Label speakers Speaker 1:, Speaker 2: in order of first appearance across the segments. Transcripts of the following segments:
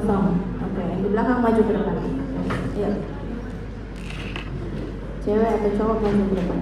Speaker 1: kosong. Oke, yang di belakang maju ke depan. Iya. Cewek atau cowok maju ke depan.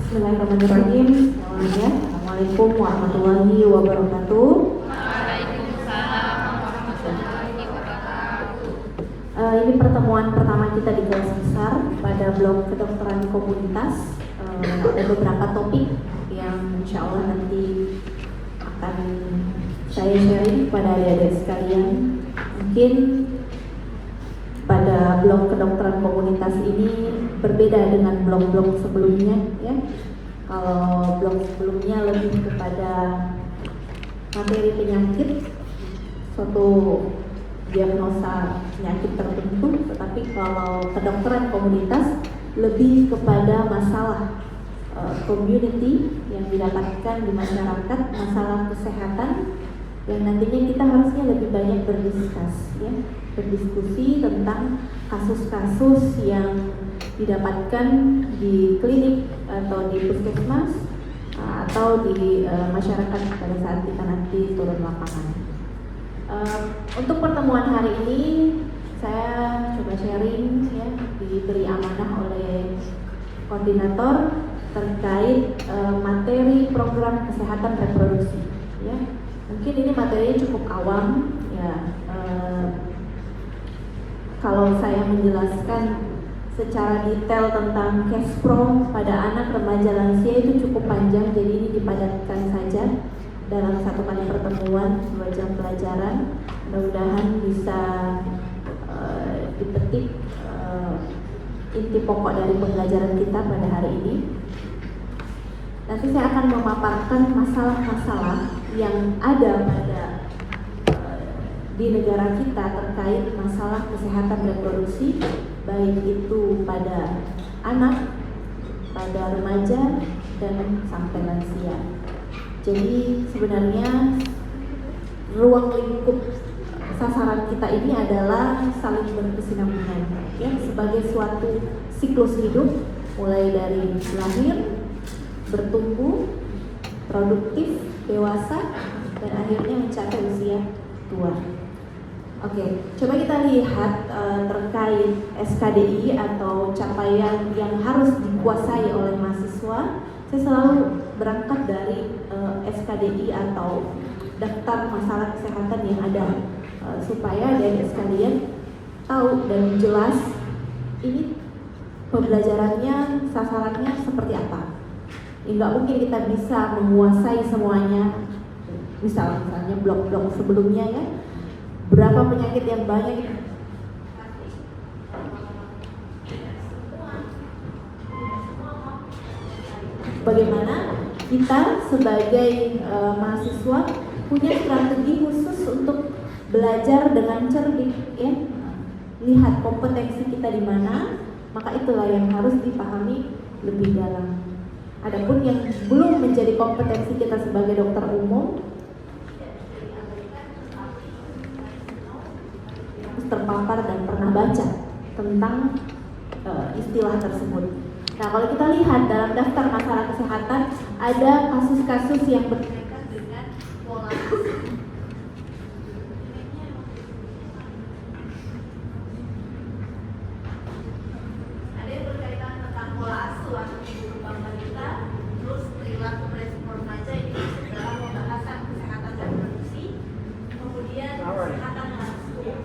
Speaker 1: Bismillahirrahmanirrahim. Assalamualaikum warahmatullahi wabarakatuh. Ini pertemuan pertama kita di kelas besar pada blok kedokteran komunitas. Ada beberapa topik yang insya Allah nanti akan saya sharing kepada adik-adik sekalian. Mungkin pada blok kedokteran komunitas ini berbeda dengan blok-blok sebelumnya, ya. Kalau blok sebelumnya lebih kepada materi penyakit, suatu diagnosa penyakit tertentu, tetapi kalau kedokteran komunitas lebih kepada masalah community yang didapatkan di masyarakat, masalah kesehatan yang nantinya kita harusnya lebih banyak berdiskusi tentang kasus-kasus yang didapatkan di klinik atau di puskesmas atau di masyarakat pada saat kita nanti turun lapangan. Untuk pertemuan hari ini saya coba sharing, ya, diberi amanah oleh koordinator terkait materi program kesehatan reproduksi, ya. Mungkin ini materinya cukup awam, ya. Kalau saya menjelaskan secara detail tentang cash pro pada anak, remaja, lansia itu cukup panjang, jadi ini dipadatkan saja dalam satu kali pertemuan 2 jam pelajaran. Mudah-mudahan bisa dipetik inti pokok dari pembelajaran kita pada hari ini. Nanti saya akan memaparkan masalah-masalah yang ada pada di negara kita terkait masalah kesehatan reproduksi, baik itu pada anak, pada remaja, dan sampai lansia. Jadi sebenarnya ruang lingkup sasaran kita ini adalah saling berkesinambungan, ya, sebagai suatu siklus hidup mulai dari lahir, bertumbuh, produktif, dewasa, dan akhirnya mencapai usia tua. Oke, coba kita lihat terkait SKDI atau capaian yang harus dikuasai oleh mahasiswa. Saya selalu berangkat dari SKDI atau daftar masalah kesehatan yang ada, supaya dari sekalian tahu dan jelas ini pembelajarannya, sasarannya seperti apa. Nggak mungkin kita bisa menguasai semuanya. Misalnya blok-blok sebelumnya, ya, berapa penyakit yang banyak, bagaimana kita sebagai mahasiswa punya strategi khusus untuk belajar dengan cerdik, ya, lihat kompetensi kita di mana, maka itulah yang harus dipahami lebih dalam. Adapun yang belum menjadi kompetensi kita sebagai dokter umum harus terpapar dan pernah baca tentang istilah tersebut. Nah, kalau kita lihat dalam daftar masalah kesehatan ada kasus-kasus yang berkaitan dengan pola asuh. Ada yang berkaitan tentang pola asuh atau ibu balita, terus perilaku respon remaja, ini masuk dalam pembahasan kesehatan reproduksi, kemudian kesehatan asuh, ya.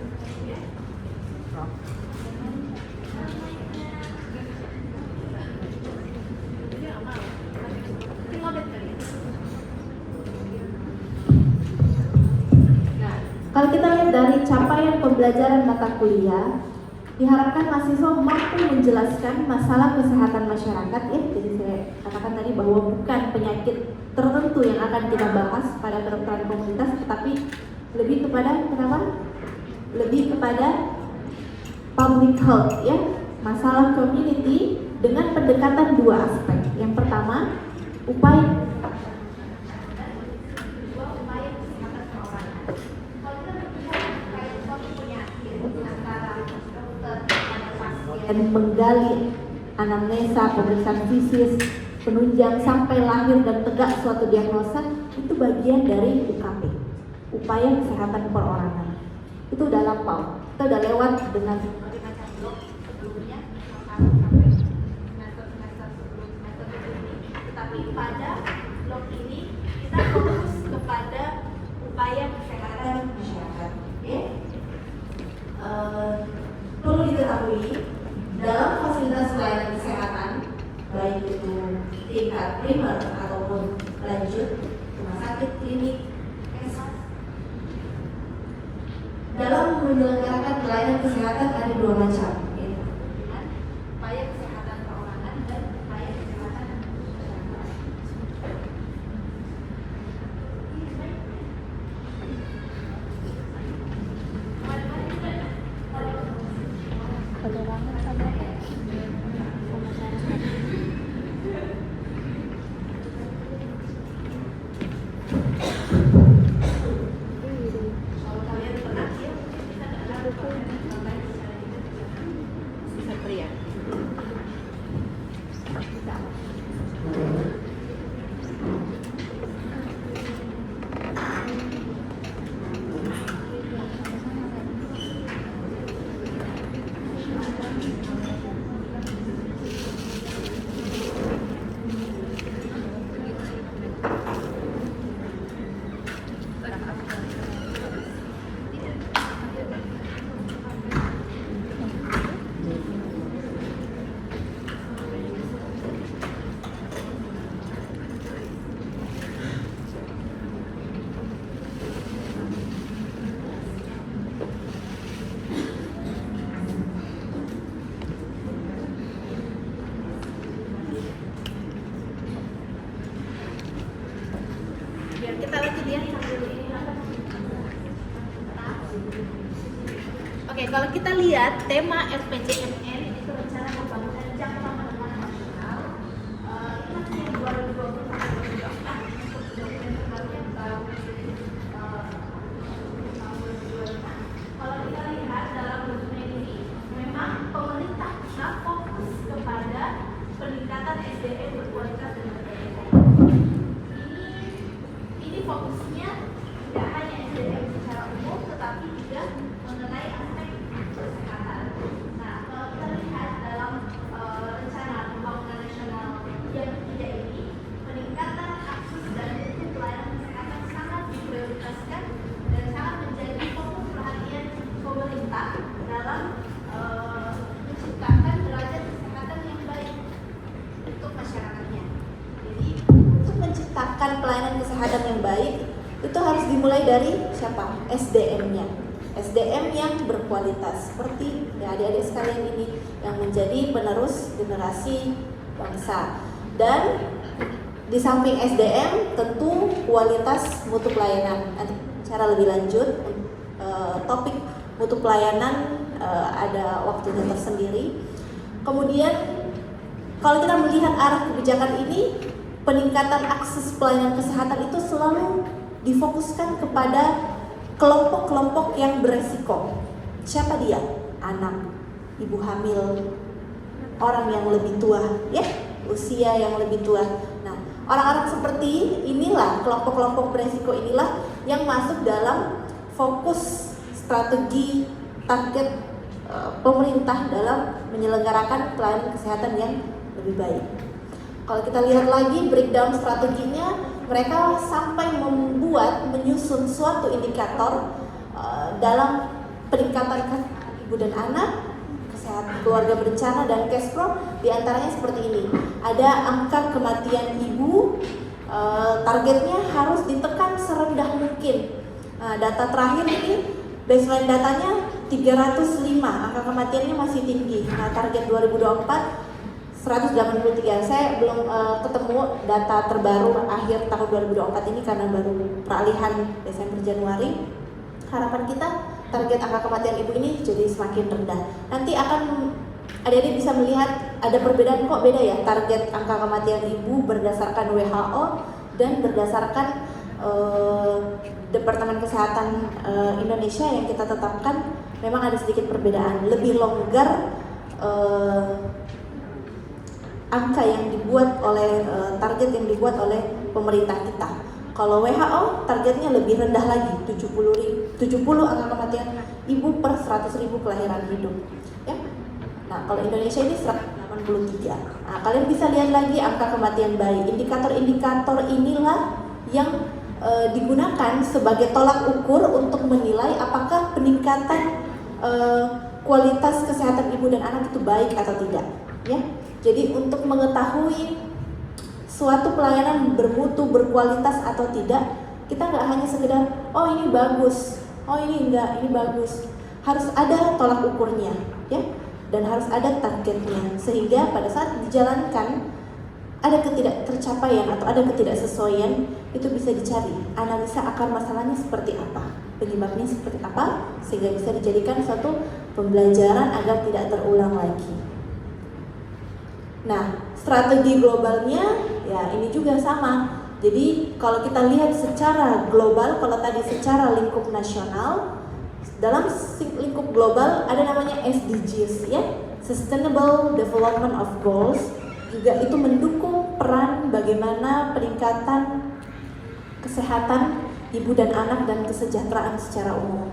Speaker 1: Kalau kita lihat dari capaian pembelajaran mata kuliah, diharapkan mahasiswa mampu menjelaskan masalah kesehatan masyarakat, ya. Jadi saya katakan tadi bahwa bukan penyakit tertentu yang akan kita bahas pada kedokteran komunitas, tetapi lebih kepada kenapa? lebih kepada public health ya, masalah community dengan pendekatan dua aspek. Yang pertama, upaya dan menggali anamnesa, pemeriksaan fisik, penunjang sampai lahir dan tegak suatu diagnosa, itu bagian dari UKP, upaya kesehatan perorangan. Itu udah lampau, kita udah lewat dengan berbagai macam blok sebelumnya, semester sebelum semester ini. Tetapi pada blok ini kita fokus kepada upaya kesehatan masyarakat. Perlu diketahui dalam fasilitas pelayanan kesehatan, baik itu tingkat primer ataupun lanjut, rumah sakit, klinik, dalam menyelenggarakan pelayanan kesehatan ada dua macam, upaya kesehatan perorangan dan upaya kesehatan masyarakat. Kita lanjut ya sambil ini. Oke, kalau kita lihat tema RPJMN itu rencana pembangunan jangka menengah nasional. Ini masih 2020-2024 untuk dokumen terbarunya tahun 2025. Kalau kita lihat dalam dokumen ini, memang pemerintah pusat fokus kepada peningkatan SDM berkualitas dan berkualitas. Fokusnya tidak hanya SDM secara umum, tetapi juga mengenai aspek kesehatan. Nah, kalau kita lihat dalam rencana pembangunan nasional yang ketiga ini, peningkatan akses dan mutu pelayanan kesehatan sangat diprioritaskan dan sangat menjadi fokus perhatian pemerintah dalam menciptakan derajat kesehatan yang baik untuk masyarakatnya. Jadi, untuk menciptakan pelayanan kesehatan yang baik itu harus dimulai dari siapa? SDM-nya. SDM yang berkualitas seperti ya, adik-adik sekalian ini yang menjadi penerus generasi bangsa. Dan di samping SDM tentu kualitas mutu pelayanan. Nanti secara lebih lanjut topik mutu pelayanan ada waktunya tersendiri. Kemudian kalau kita melihat arah kebijakan ini, peningkatan akses pelayanan kesehatan itu selalu difokuskan kepada kelompok-kelompok yang beresiko. Siapa dia? Anak, ibu hamil, orang yang lebih tua, ya, usia yang lebih tua. Nah, orang-orang seperti inilah, kelompok-kelompok beresiko inilah yang masuk dalam fokus strategi target pemerintah dalam menyelenggarakan pelayanan kesehatan yang lebih baik. Kalau kita lihat lagi breakdown strateginya, mereka sampai menyusun suatu indikator dalam peningkatan kesehatan ibu dan anak, kesehatan keluarga berencana dan cash flow. Diantaranya seperti ini. Ada angka kematian ibu, targetnya harus ditekan serendah mungkin. Data terakhir ini, baseline datanya 305, angka kematiannya masih tinggi. Nah, target 2024 183. Saya belum ketemu data terbaru akhir tahun 2024 ini karena baru peralihan Desember Januari. Harapan kita target angka kematian ibu ini jadi semakin rendah. Nanti akan adik-adik bisa melihat ada perbedaan, kok beda ya target angka kematian ibu berdasarkan WHO dan berdasarkan Departemen Kesehatan Indonesia yang kita tetapkan. Memang ada sedikit perbedaan, lebih longgar angka yang dibuat oleh target yang dibuat oleh pemerintah kita. Kalau WHO targetnya lebih rendah lagi, 70 angka kematian ibu per 100.000 kelahiran hidup. Ya. Nah, kalau Indonesia ini 183. Nah, kalian bisa lihat lagi angka kematian bayi. Indikator-indikator inilah yang digunakan sebagai tolak ukur untuk menilai apakah peningkatan kualitas kesehatan ibu dan anak itu baik atau tidak. Ya. Jadi untuk mengetahui suatu pelayanan bermutu, berkualitas atau tidak, kita nggak hanya sekedar, oh ini bagus, oh ini enggak, ini bagus. Harus ada tolak ukurnya, ya, dan harus ada targetnya, sehingga pada saat dijalankan ada ketidaktercapaian atau ada ketidaksesuaian, itu bisa dicari analisa akar masalahnya seperti apa, penyebabnya seperti apa, sehingga bisa dijadikan suatu pembelajaran agar tidak terulang lagi. Nah, strategi globalnya ya ini juga sama. Jadi kalau kita lihat secara global, kalau tadi secara lingkup nasional, dalam lingkup global ada namanya SDGs, ya, Sustainable Development of Goals. Juga itu mendukung peran bagaimana peningkatan kesehatan ibu dan anak dan kesejahteraan secara umum.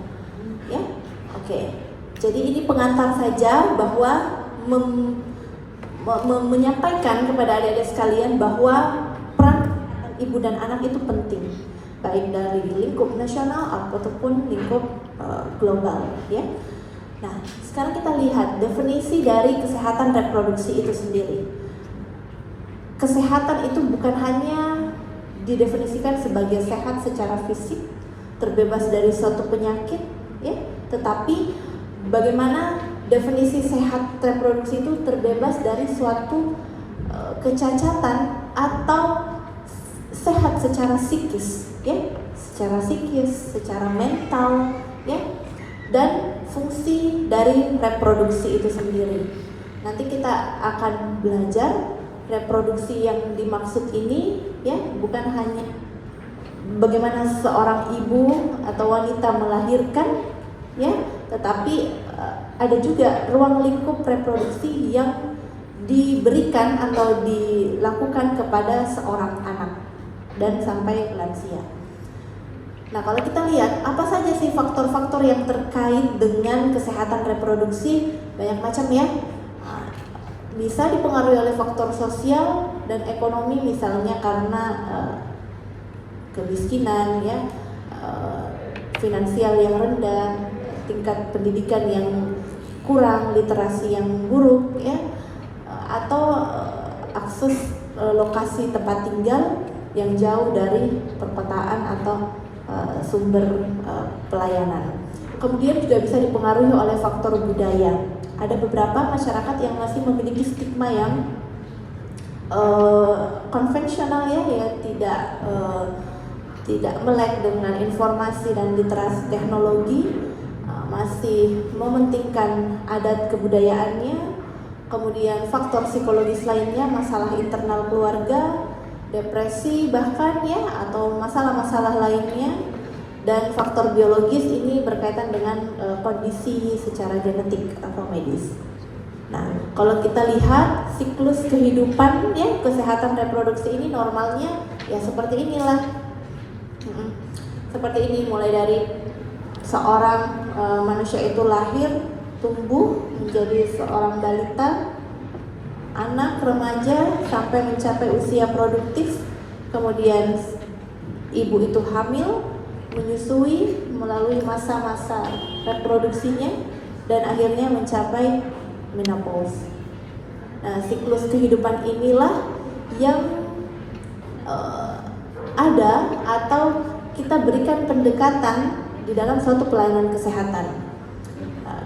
Speaker 1: Ya, oke. Jadi ini pengantar saja bahwa menyampaikan kepada adik-adik sekalian bahwa peran ibu dan anak itu penting, baik dari lingkup nasional ataupun lingkup global, ya. Nah, sekarang kita lihat definisi dari kesehatan reproduksi itu sendiri. Kesehatan itu bukan hanya didefinisikan sebagai sehat secara fisik, terbebas dari suatu penyakit, ya, tetapi bagaimana definisi sehat reproduksi itu terbebas dari suatu kecacatan atau sehat secara psikis, ya, secara psikis, secara mental, ya, dan fungsi dari reproduksi itu sendiri. Nanti kita akan belajar reproduksi yang dimaksud ini, ya, bukan hanya bagaimana seorang ibu atau wanita melahirkan, ya, tetapi ada juga ruang lingkup reproduksi yang diberikan atau dilakukan kepada seorang anak dan sampai lansia. Nah, kalau kita lihat apa saja sih faktor-faktor yang terkait dengan kesehatan reproduksi, banyak macam, ya. Bisa dipengaruhi oleh faktor sosial dan ekonomi, misalnya karena kemiskinan, ya, finansial yang rendah, tingkat pendidikan yang kurang, literasi yang buruk, ya, atau akses lokasi tempat tinggal yang jauh dari perkotaan atau sumber pelayanan. Kemudian juga bisa dipengaruhi oleh faktor budaya. Ada beberapa masyarakat yang masih memiliki stigma yang konvensional, ya, tidak melek dengan informasi dan literasi teknologi, masih mementingkan adat kebudayaannya. Kemudian faktor psikologis lainnya, masalah internal keluarga, depresi bahkan, ya, atau masalah-masalah lainnya. Dan faktor biologis ini berkaitan dengan kondisi secara genetik atau medis. Nah, kalau kita lihat siklus kehidupan, ya, kesehatan reproduksi ini normalnya ya seperti inilah. Seperti ini, mulai dari seorang manusia itu lahir, tumbuh menjadi seorang balita, anak, remaja, sampai mencapai usia produktif. Kemudian ibu itu hamil, menyusui melalui masa-masa reproduksinya, dan akhirnya mencapai menopause. Nah, siklus kehidupan inilah yang ada atau kita berikan pendekatan di dalam suatu pelayanan kesehatan.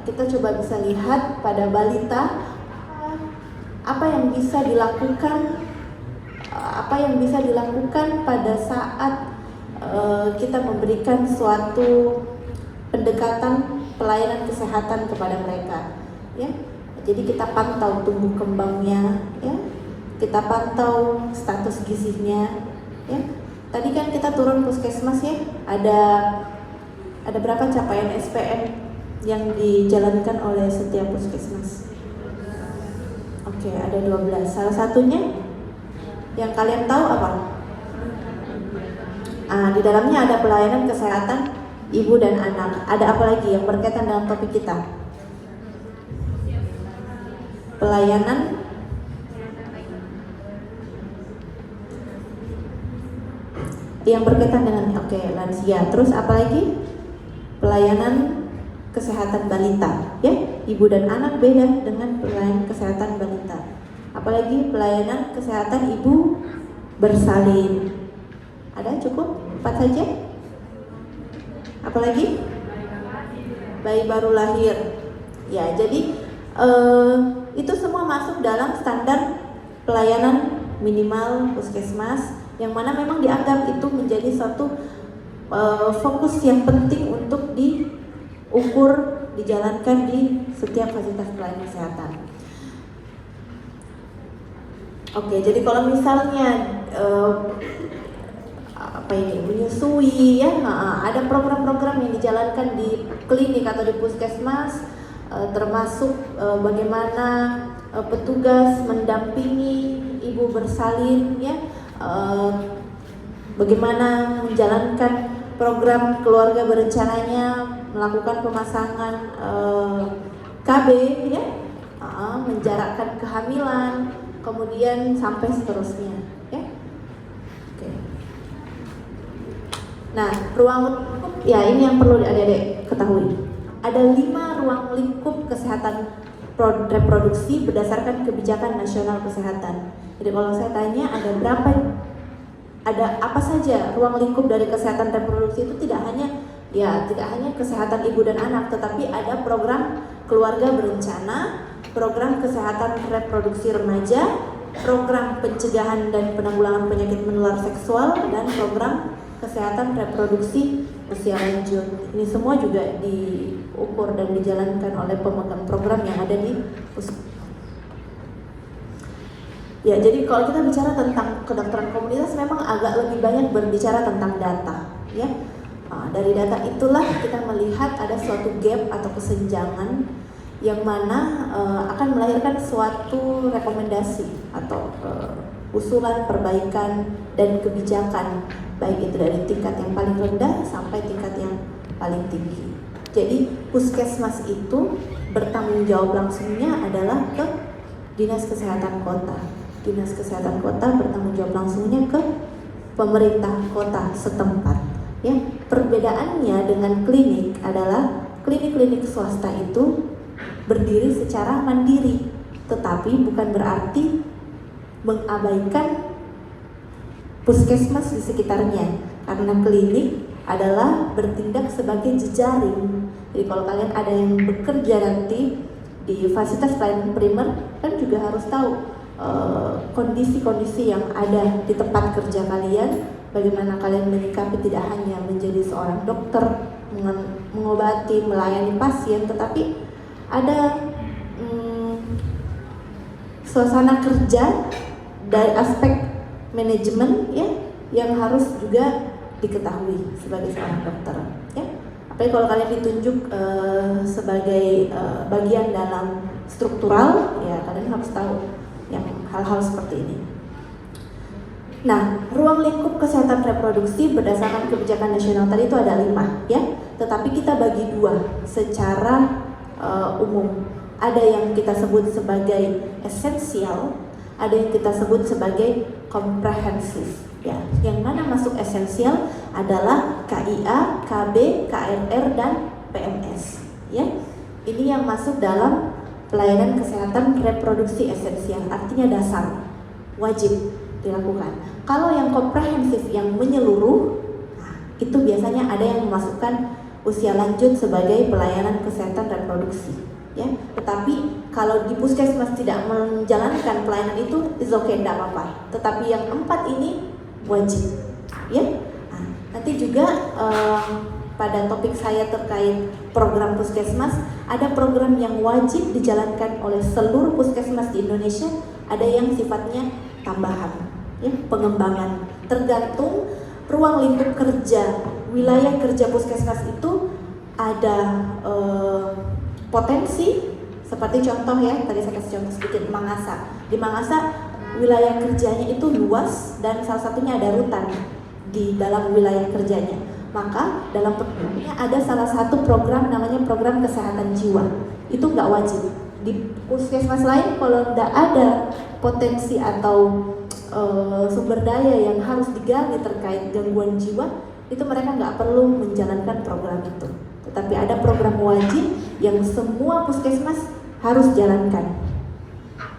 Speaker 1: Kita coba bisa lihat pada balita apa yang bisa dilakukan pada saat kita memberikan suatu pendekatan pelayanan kesehatan kepada mereka, ya. Jadi kita pantau tumbuh kembangnya, ya. Kita pantau status gizinya, ya. Tadi kan kita turun puskesmas, ya. Ada berapa capaian SPM yang dijalankan oleh setiap puskesmas? Oke, ada 12. Salah satunya yang kalian tahu apa? Di dalamnya ada pelayanan kesehatan ibu dan anak. Ada apa lagi yang berkaitan dengan topik kita? Pelayanan yang berkaitan dengan lansia. Terus apa lagi? Pelayanan kesehatan balita, ya. Ibu dan anak beda dengan pelayanan kesehatan balita. Apalagi pelayanan kesehatan ibu bersalin. Ada cukup? 4 saja? Apalagi? Bayi baru lahir. Ya, jadi itu semua masuk dalam standar pelayanan minimal puskesmas, yang mana memang dianggap itu menjadi suatu fokus yang penting untuk diukur, dijalankan di setiap fasilitas pelayanan kesehatan. Oke, jadi kalau misalnya menyusui, ya, ada program-program yang dijalankan di klinik atau di puskesmas, termasuk bagaimana petugas mendampingi ibu bersalin, ya, bagaimana menjalankan program keluarga berencananya, melakukan pemasangan KB, ya, menjarakkan kehamilan, kemudian sampai seterusnya, ya. Oke. Nah, ruang lingkup, ya, ini yang perlu adik-adik ketahui. Ada 5 ruang lingkup kesehatan reproduksi berdasarkan kebijakan nasional kesehatan. Jadi kalau saya tanya ada apa saja ruang lingkup dari kesehatan reproduksi, itu tidak hanya kesehatan ibu dan anak, tetapi ada program keluarga berencana, program kesehatan reproduksi remaja, program pencegahan dan penanggulangan penyakit menular seksual, dan program kesehatan reproduksi usia lanjut. Ini semua juga diukur dan dijalankan oleh pemegang program yang ada di puskesmas. Ya, jadi kalau kita bicara tentang kedokteran komunitas, memang agak lebih banyak berbicara tentang data, ya. Dari data itulah kita melihat ada suatu gap atau kesenjangan yang mana akan melahirkan suatu rekomendasi atau usulan perbaikan dan kebijakan, baik itu dari tingkat yang paling rendah sampai tingkat yang paling tinggi. Jadi puskesmas itu bertanggung jawab langsungnya adalah ke Dinas Kesehatan Kota. Dinas Kesehatan Kota bertanggung jawab langsungnya ke pemerintah kota setempat, ya. Perbedaannya dengan klinik adalah klinik-klinik swasta itu berdiri secara mandiri, tetapi bukan berarti mengabaikan puskesmas di sekitarnya, karena klinik adalah bertindak sebagai jejaring. Jadi kalau kalian ada yang bekerja nanti di fasilitas pelayanan primer, kan juga harus tahu kondisi-kondisi yang ada di tempat kerja kalian, bagaimana kalian menyikapi tidak hanya menjadi seorang dokter, mengobati, melayani pasien, tetapi ada suasana kerja dari aspek manajemen, ya, yang harus juga diketahui sebagai seorang dokter, ya. Apalagi kalau kalian ditunjuk sebagai bagian dalam struktural, ya, kalian harus tahu yang hal-hal seperti ini. Nah, ruang lingkup kesehatan reproduksi berdasarkan kebijakan nasional tadi itu ada 5, ya. Tetapi kita bagi 2 secara umum. Ada yang kita sebut sebagai esensial, ada yang kita sebut sebagai komprehensif, ya. Yang mana masuk esensial adalah KIA, KB, KRR, dan PMS, ya. Ini yang masuk dalam pelayanan kesehatan reproduksi esensial, artinya dasar, wajib dilakukan. Kalau yang komprehensif, yang menyeluruh, itu biasanya ada yang memasukkan usia lanjut sebagai pelayanan kesehatan reproduksi, ya. Tetapi kalau di puskesmas tidak menjalankan pelayanan itu, is okay, tidak apa-apa. Tetapi yang 4 ini wajib, ya. Nanti juga pada topik saya terkait program puskesmas, ada program yang wajib dijalankan oleh seluruh puskesmas di Indonesia, ada yang sifatnya tambahan, ya, pengembangan. Tergantung ruang lingkup kerja, wilayah kerja puskesmas itu ada potensi, seperti contoh ya, tadi saya kasih contoh sedikit Mangasa. Di Mangasa wilayah kerjanya itu luas dan salah satunya ada rutan di dalam wilayah kerjanya. Maka dalam programnya ada salah satu program namanya program kesehatan jiwa. Itu nggak wajib. Di puskesmas lain kalau nggak ada potensi atau sumber daya yang harus digali terkait gangguan jiwa, itu mereka nggak perlu menjalankan program itu. Tetapi ada program wajib yang semua puskesmas harus jalankan.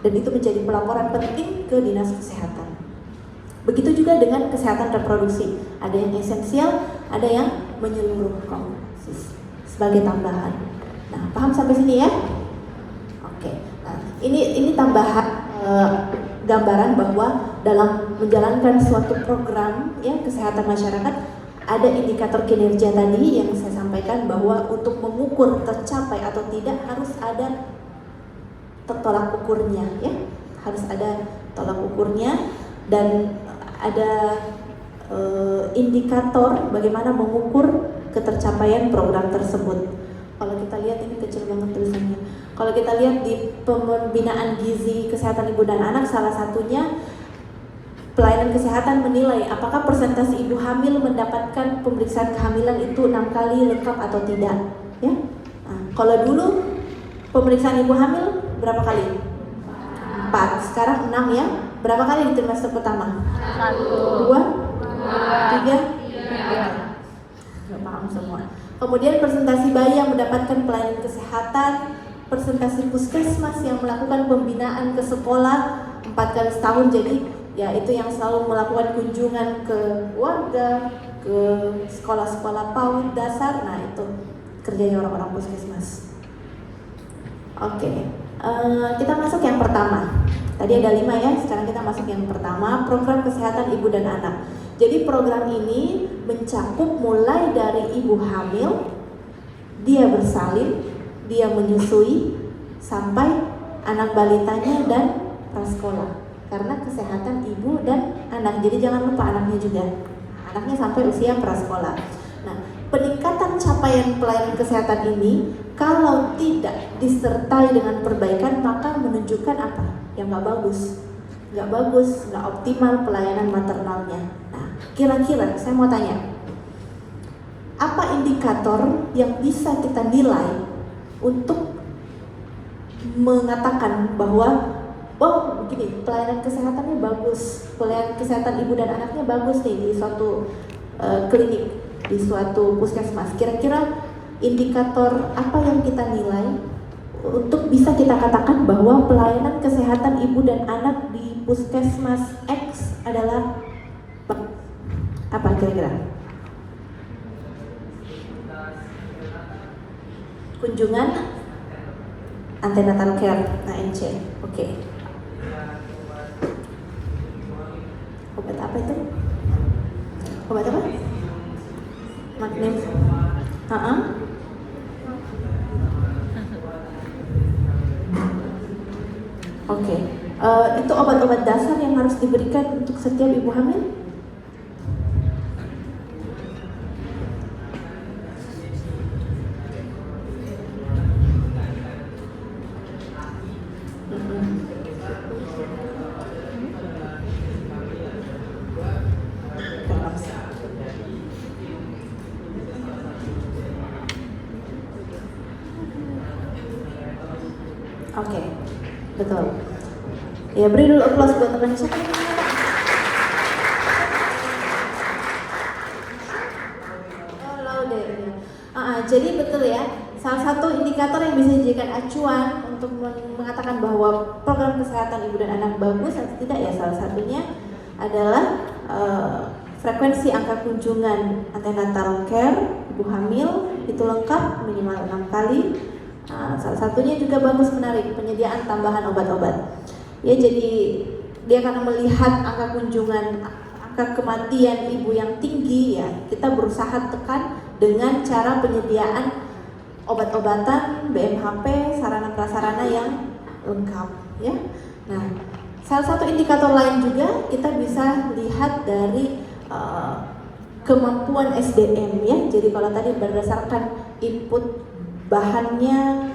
Speaker 1: Dan itu menjadi pelaporan penting ke Dinas Kesehatan. Begitu juga dengan kesehatan reproduksi. Ada yang esensial, ada yang menyeluruh sebagai tambahan. Nah, paham sampai sini ya? Oke. Nah, ini tambahan gambaran bahwa dalam menjalankan suatu program ya kesehatan masyarakat ada indikator kinerja tadi yang saya sampaikan bahwa untuk mengukur tercapai atau tidak harus ada tolak ukurnya ya, harus ada tolak ukurnya dan ada indikator bagaimana mengukur ketercapaian program tersebut. Kalau kita lihat ini kecil banget tulisannya. Kalau kita lihat di pembinaan gizi kesehatan ibu dan anak, salah satunya pelayanan kesehatan menilai apakah persentase ibu hamil mendapatkan pemeriksaan kehamilan itu 6 kali lengkap atau tidak ya. Nah, kalau dulu pemeriksaan ibu hamil berapa kali? 4. Sekarang 6 ya. Berapa kali di trimester pertama? 1, 2, 3. Gak paham semua. Kemudian presentasi bayi yang mendapatkan pelayanan kesehatan, presentasi puskesmas yang melakukan pembinaan ke sekolah 4 kali setahun. Jadi ya itu yang selalu melakukan kunjungan ke warga, ke sekolah-sekolah PAUD dasar. Nah itu kerjanya orang-orang puskesmas. Oke. Kita masuk yang pertama. Tadi ada 5 ya, sekarang kita masuk yang pertama, program kesehatan ibu dan anak. Jadi program ini mencakup mulai dari ibu hamil, dia bersalin, dia menyusui, sampai anak balitanya dan prasekolah. Karena kesehatan ibu dan anak, jadi jangan lupa anaknya juga. Anaknya sampai usia prasekolah. Nah, peningkatan capaian pelayanan kesehatan ini kalau tidak disertai dengan perbaikan maka menunjukkan apa? Yang nggak bagus, nggak optimal pelayanan maternalnya. Nah, kira-kira saya mau tanya, apa indikator yang bisa kita nilai untuk mengatakan bahwa oh begini, pelayanan kesehatannya bagus, pelayanan kesehatan ibu dan anaknya bagus nih di suatu klinik, di suatu puskesmas. Kira-kira indikator apa yang kita nilai untuk bisa kita katakan bahwa pelayanan kesehatan ibu dan anak di puskesmas X adalah apa kira-kira? Kunjungan antenatal care, ANC. Oke. Obat apa itu? Obat apa? Magnesium. Oke. Itu obat-obat dasar yang harus diberikan untuk setiap ibu hamil? Oke, betul. Ya, beri dulu applause buat teman saya. Jadi betul ya, salah satu indikator yang bisa dijadikan acuan untuk mengatakan bahwa program kesehatan ibu dan anak bagus atau tidak ya, salah satunya adalah frekuensi angka kunjungan antenatal care ibu hamil itu lengkap minimal 6 kali. Salah satunya juga bagus, menarik, penyediaan tambahan obat-obat. Ya, jadi dia karena melihat angka kunjungan, angka kematian ibu yang tinggi ya, kita berusaha tekan dengan cara penyediaan obat-obatan, BMHP, sarana prasarana yang lengkap, ya. Nah, salah satu indikator lain juga kita bisa lihat dari kemampuan SDM, ya. Jadi kalau tadi berdasarkan input bahannya,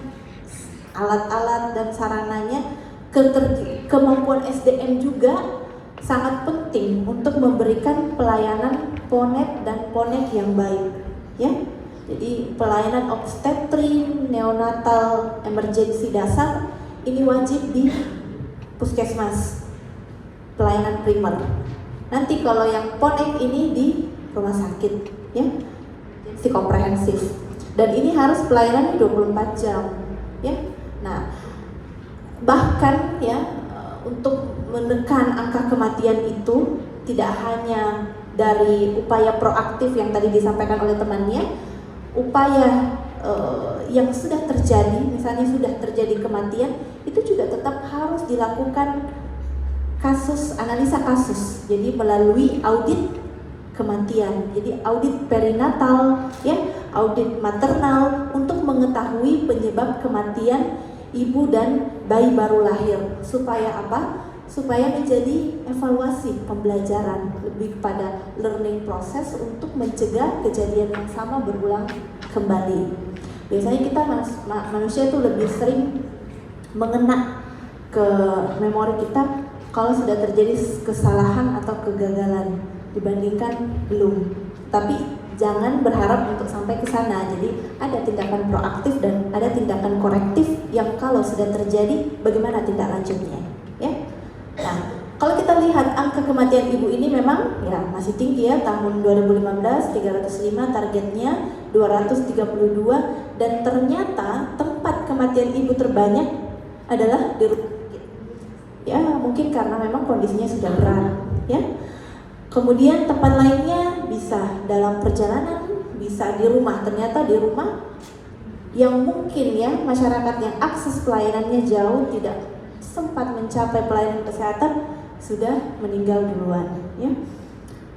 Speaker 1: alat-alat dan sarananya, kemampuan SDM juga sangat penting untuk memberikan pelayanan ponet dan ponek yang baik, ya. Jadi pelayanan obstetri, neonatal, emergensi dasar ini wajib di puskesmas, pelayanan primer. Nanti kalau yang ponek ini di rumah sakit, ya, si komprehensif. Dan ini harus pelayanan 24 jam, ya. Nah, bahkan ya untuk menekan angka kematian itu tidak hanya dari upaya proaktif yang tadi disampaikan oleh temannya, upaya yang sudah terjadi, misalnya sudah terjadi kematian, itu juga tetap harus dilakukan analisa kasus. Jadi melalui audit kematian, jadi audit perinatal, ya, audit maternal untuk mengetahui penyebab kematian ibu dan bayi baru lahir. Supaya apa? Supaya menjadi evaluasi pembelajaran, lebih pada learning process untuk mencegah kejadian yang sama berulang kembali. Biasanya kita manusia itu lebih sering mengena ke memori kita kalau sudah terjadi kesalahan atau kegagalan dibandingkan belum. Tapi jangan berharap untuk sampai ke sana. Jadi ada tindakan proaktif dan ada tindakan korektif yang kalau sudah terjadi bagaimana tindak lanjutnya, ya. Nah, kalau kita lihat angka kematian ibu ini memang ya masih tinggi, ya. Tahun 2015 305, targetnya 232, dan ternyata tempat kematian ibu terbanyak adalah di rumah sakit. Ya, mungkin karena memang kondisinya sudah berat, ya. Kemudian tempat lainnya bisa dalam perjalanan, bisa di rumah. Ternyata di rumah yang mungkin ya masyarakat yang akses pelayanannya jauh, tidak sempat mencapai pelayanan kesehatan, sudah meninggal duluan, ya.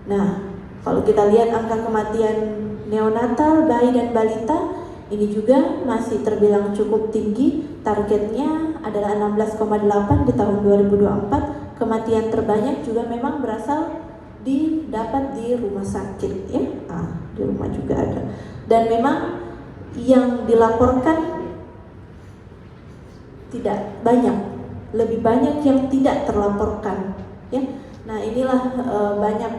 Speaker 1: Nah, kalau kita lihat angka kematian neonatal, bayi dan balita, ini juga masih terbilang cukup tinggi. Targetnya adalah 16,8 di tahun 2024. Kematian terbanyak juga memang berasal didapat di rumah sakit, ya. Di rumah juga ada. Dan memang yang dilaporkan tidak banyak, lebih banyak yang tidak terlaporkan, ya. Nah, inilah banyak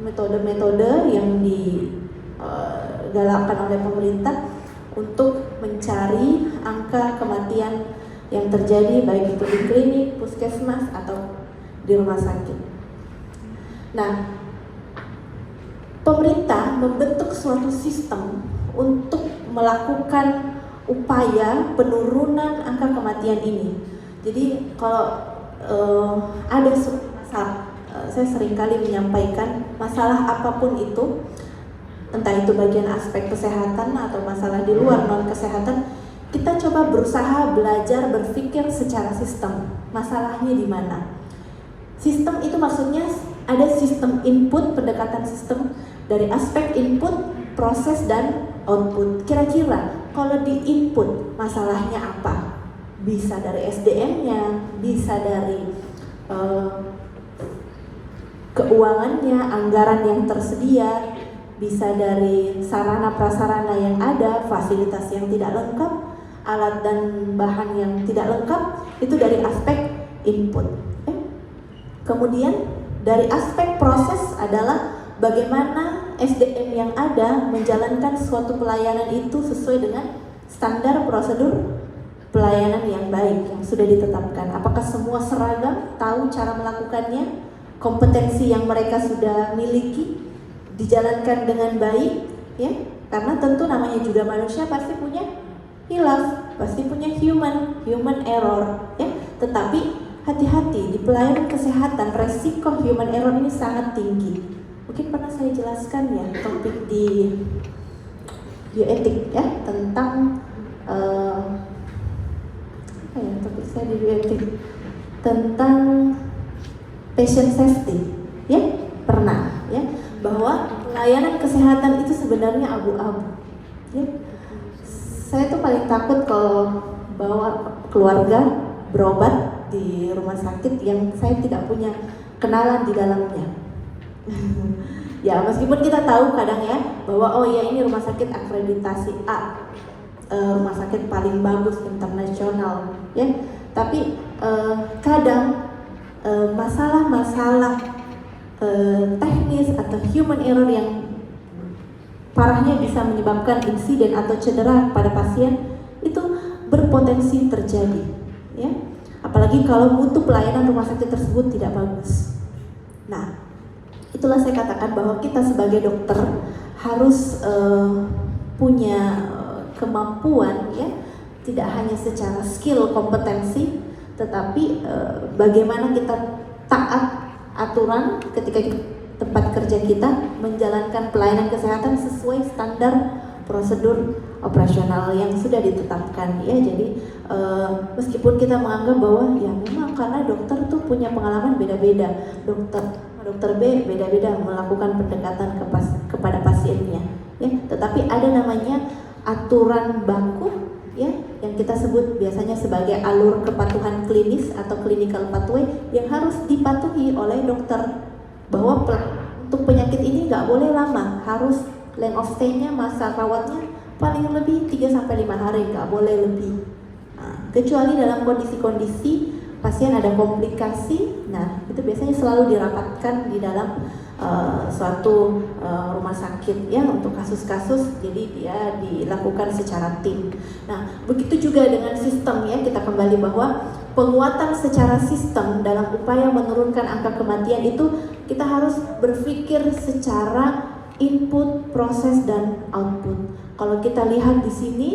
Speaker 1: metode-metode yang digalakkan oleh pemerintah untuk mencari angka kematian yang terjadi baik itu di klinik, puskesmas atau di rumah sakit. Nah, pemerintah membentuk suatu sistem untuk melakukan upaya penurunan angka kematian ini. Jadi kalau ada masalah, saya seringkali menyampaikan masalah apapun itu, entah itu bagian aspek kesehatan atau masalah di luar non kesehatan, kita coba berusaha belajar berpikir secara sistem. Masalahnya di mana? Sistem itu maksudnya ada sistem input, pendekatan sistem dari aspek input, proses, dan output. Kira-kira kalau di input masalahnya apa? Bisa dari SDM-nya, bisa dari keuangannya, anggaran yang tersedia, bisa dari sarana prasarana yang ada, fasilitas yang tidak lengkap, alat dan bahan yang tidak lengkap. Itu dari aspek input. Kemudian dari aspek proses adalah bagaimana SDM yang ada menjalankan suatu pelayanan itu sesuai dengan standar prosedur pelayanan yang baik yang sudah ditetapkan. Apakah semua seragam, tahu cara melakukannya, kompetensi yang mereka sudah miliki dijalankan dengan baik, ya? Karena tentu namanya juga manusia pasti punya hilaf, pasti punya human error, ya. Tetapi hati-hati di pelayanan kesehatan, resiko human error ini sangat tinggi. Mungkin pernah saya jelaskan ya topik di bioetik, ya, tentang topik saya di bioetik tentang patient safety, ya, pernah, ya, bahwa pelayanan kesehatan itu sebenarnya abu-abu. Saya tuh paling takut kalau bawa keluarga berobat di rumah sakit yang saya tidak punya kenalan di dalamnya. Ya, meskipun kita tahu kadang ya bahwa oh ya ini rumah sakit akreditasi A, rumah sakit paling bagus internasional, ya. Tapi kadang masalah-masalah teknis atau human error yang parahnya bisa menyebabkan insiden atau cedera pada pasien itu berpotensi terjadi, ya. Apalagi kalau mutu pelayanan rumah sakit tersebut tidak bagus. Nah, itulah saya katakan bahwa kita sebagai dokter harus punya kemampuan, ya, tidak hanya secara skill kompetensi, tetapi bagaimana kita taat aturan ketika tempat kerja kita menjalankan pelayanan kesehatan sesuai standar prosedur operasional yang sudah ditetapkan, ya. Jadi meskipun kita menganggap bahwa ya memang karena dokter tuh punya pengalaman beda-beda, dokter B beda-beda melakukan pendekatan kepada pasiennya, ya. Tetapi ada namanya aturan baku, ya, yang kita sebut biasanya sebagai alur kepatuhan klinis atau clinical pathway yang harus dipatuhi oleh dokter, bahwa untuk penyakit ini nggak boleh lama, harus length of stay-nya, masa rawatnya paling lebih 3-5 hari, nggak boleh lebih. Nah, kecuali dalam kondisi-kondisi pasien ada komplikasi, nah itu biasanya selalu dirapatkan di dalam suatu rumah sakit, ya, untuk kasus-kasus, jadi dia dilakukan secara tim. Nah, begitu juga dengan sistem, ya, kita kembali bahwa penguatan secara sistem dalam upaya menurunkan angka kematian itu kita harus berpikir secara input, proses, dan output. Kalau kita lihat di sini,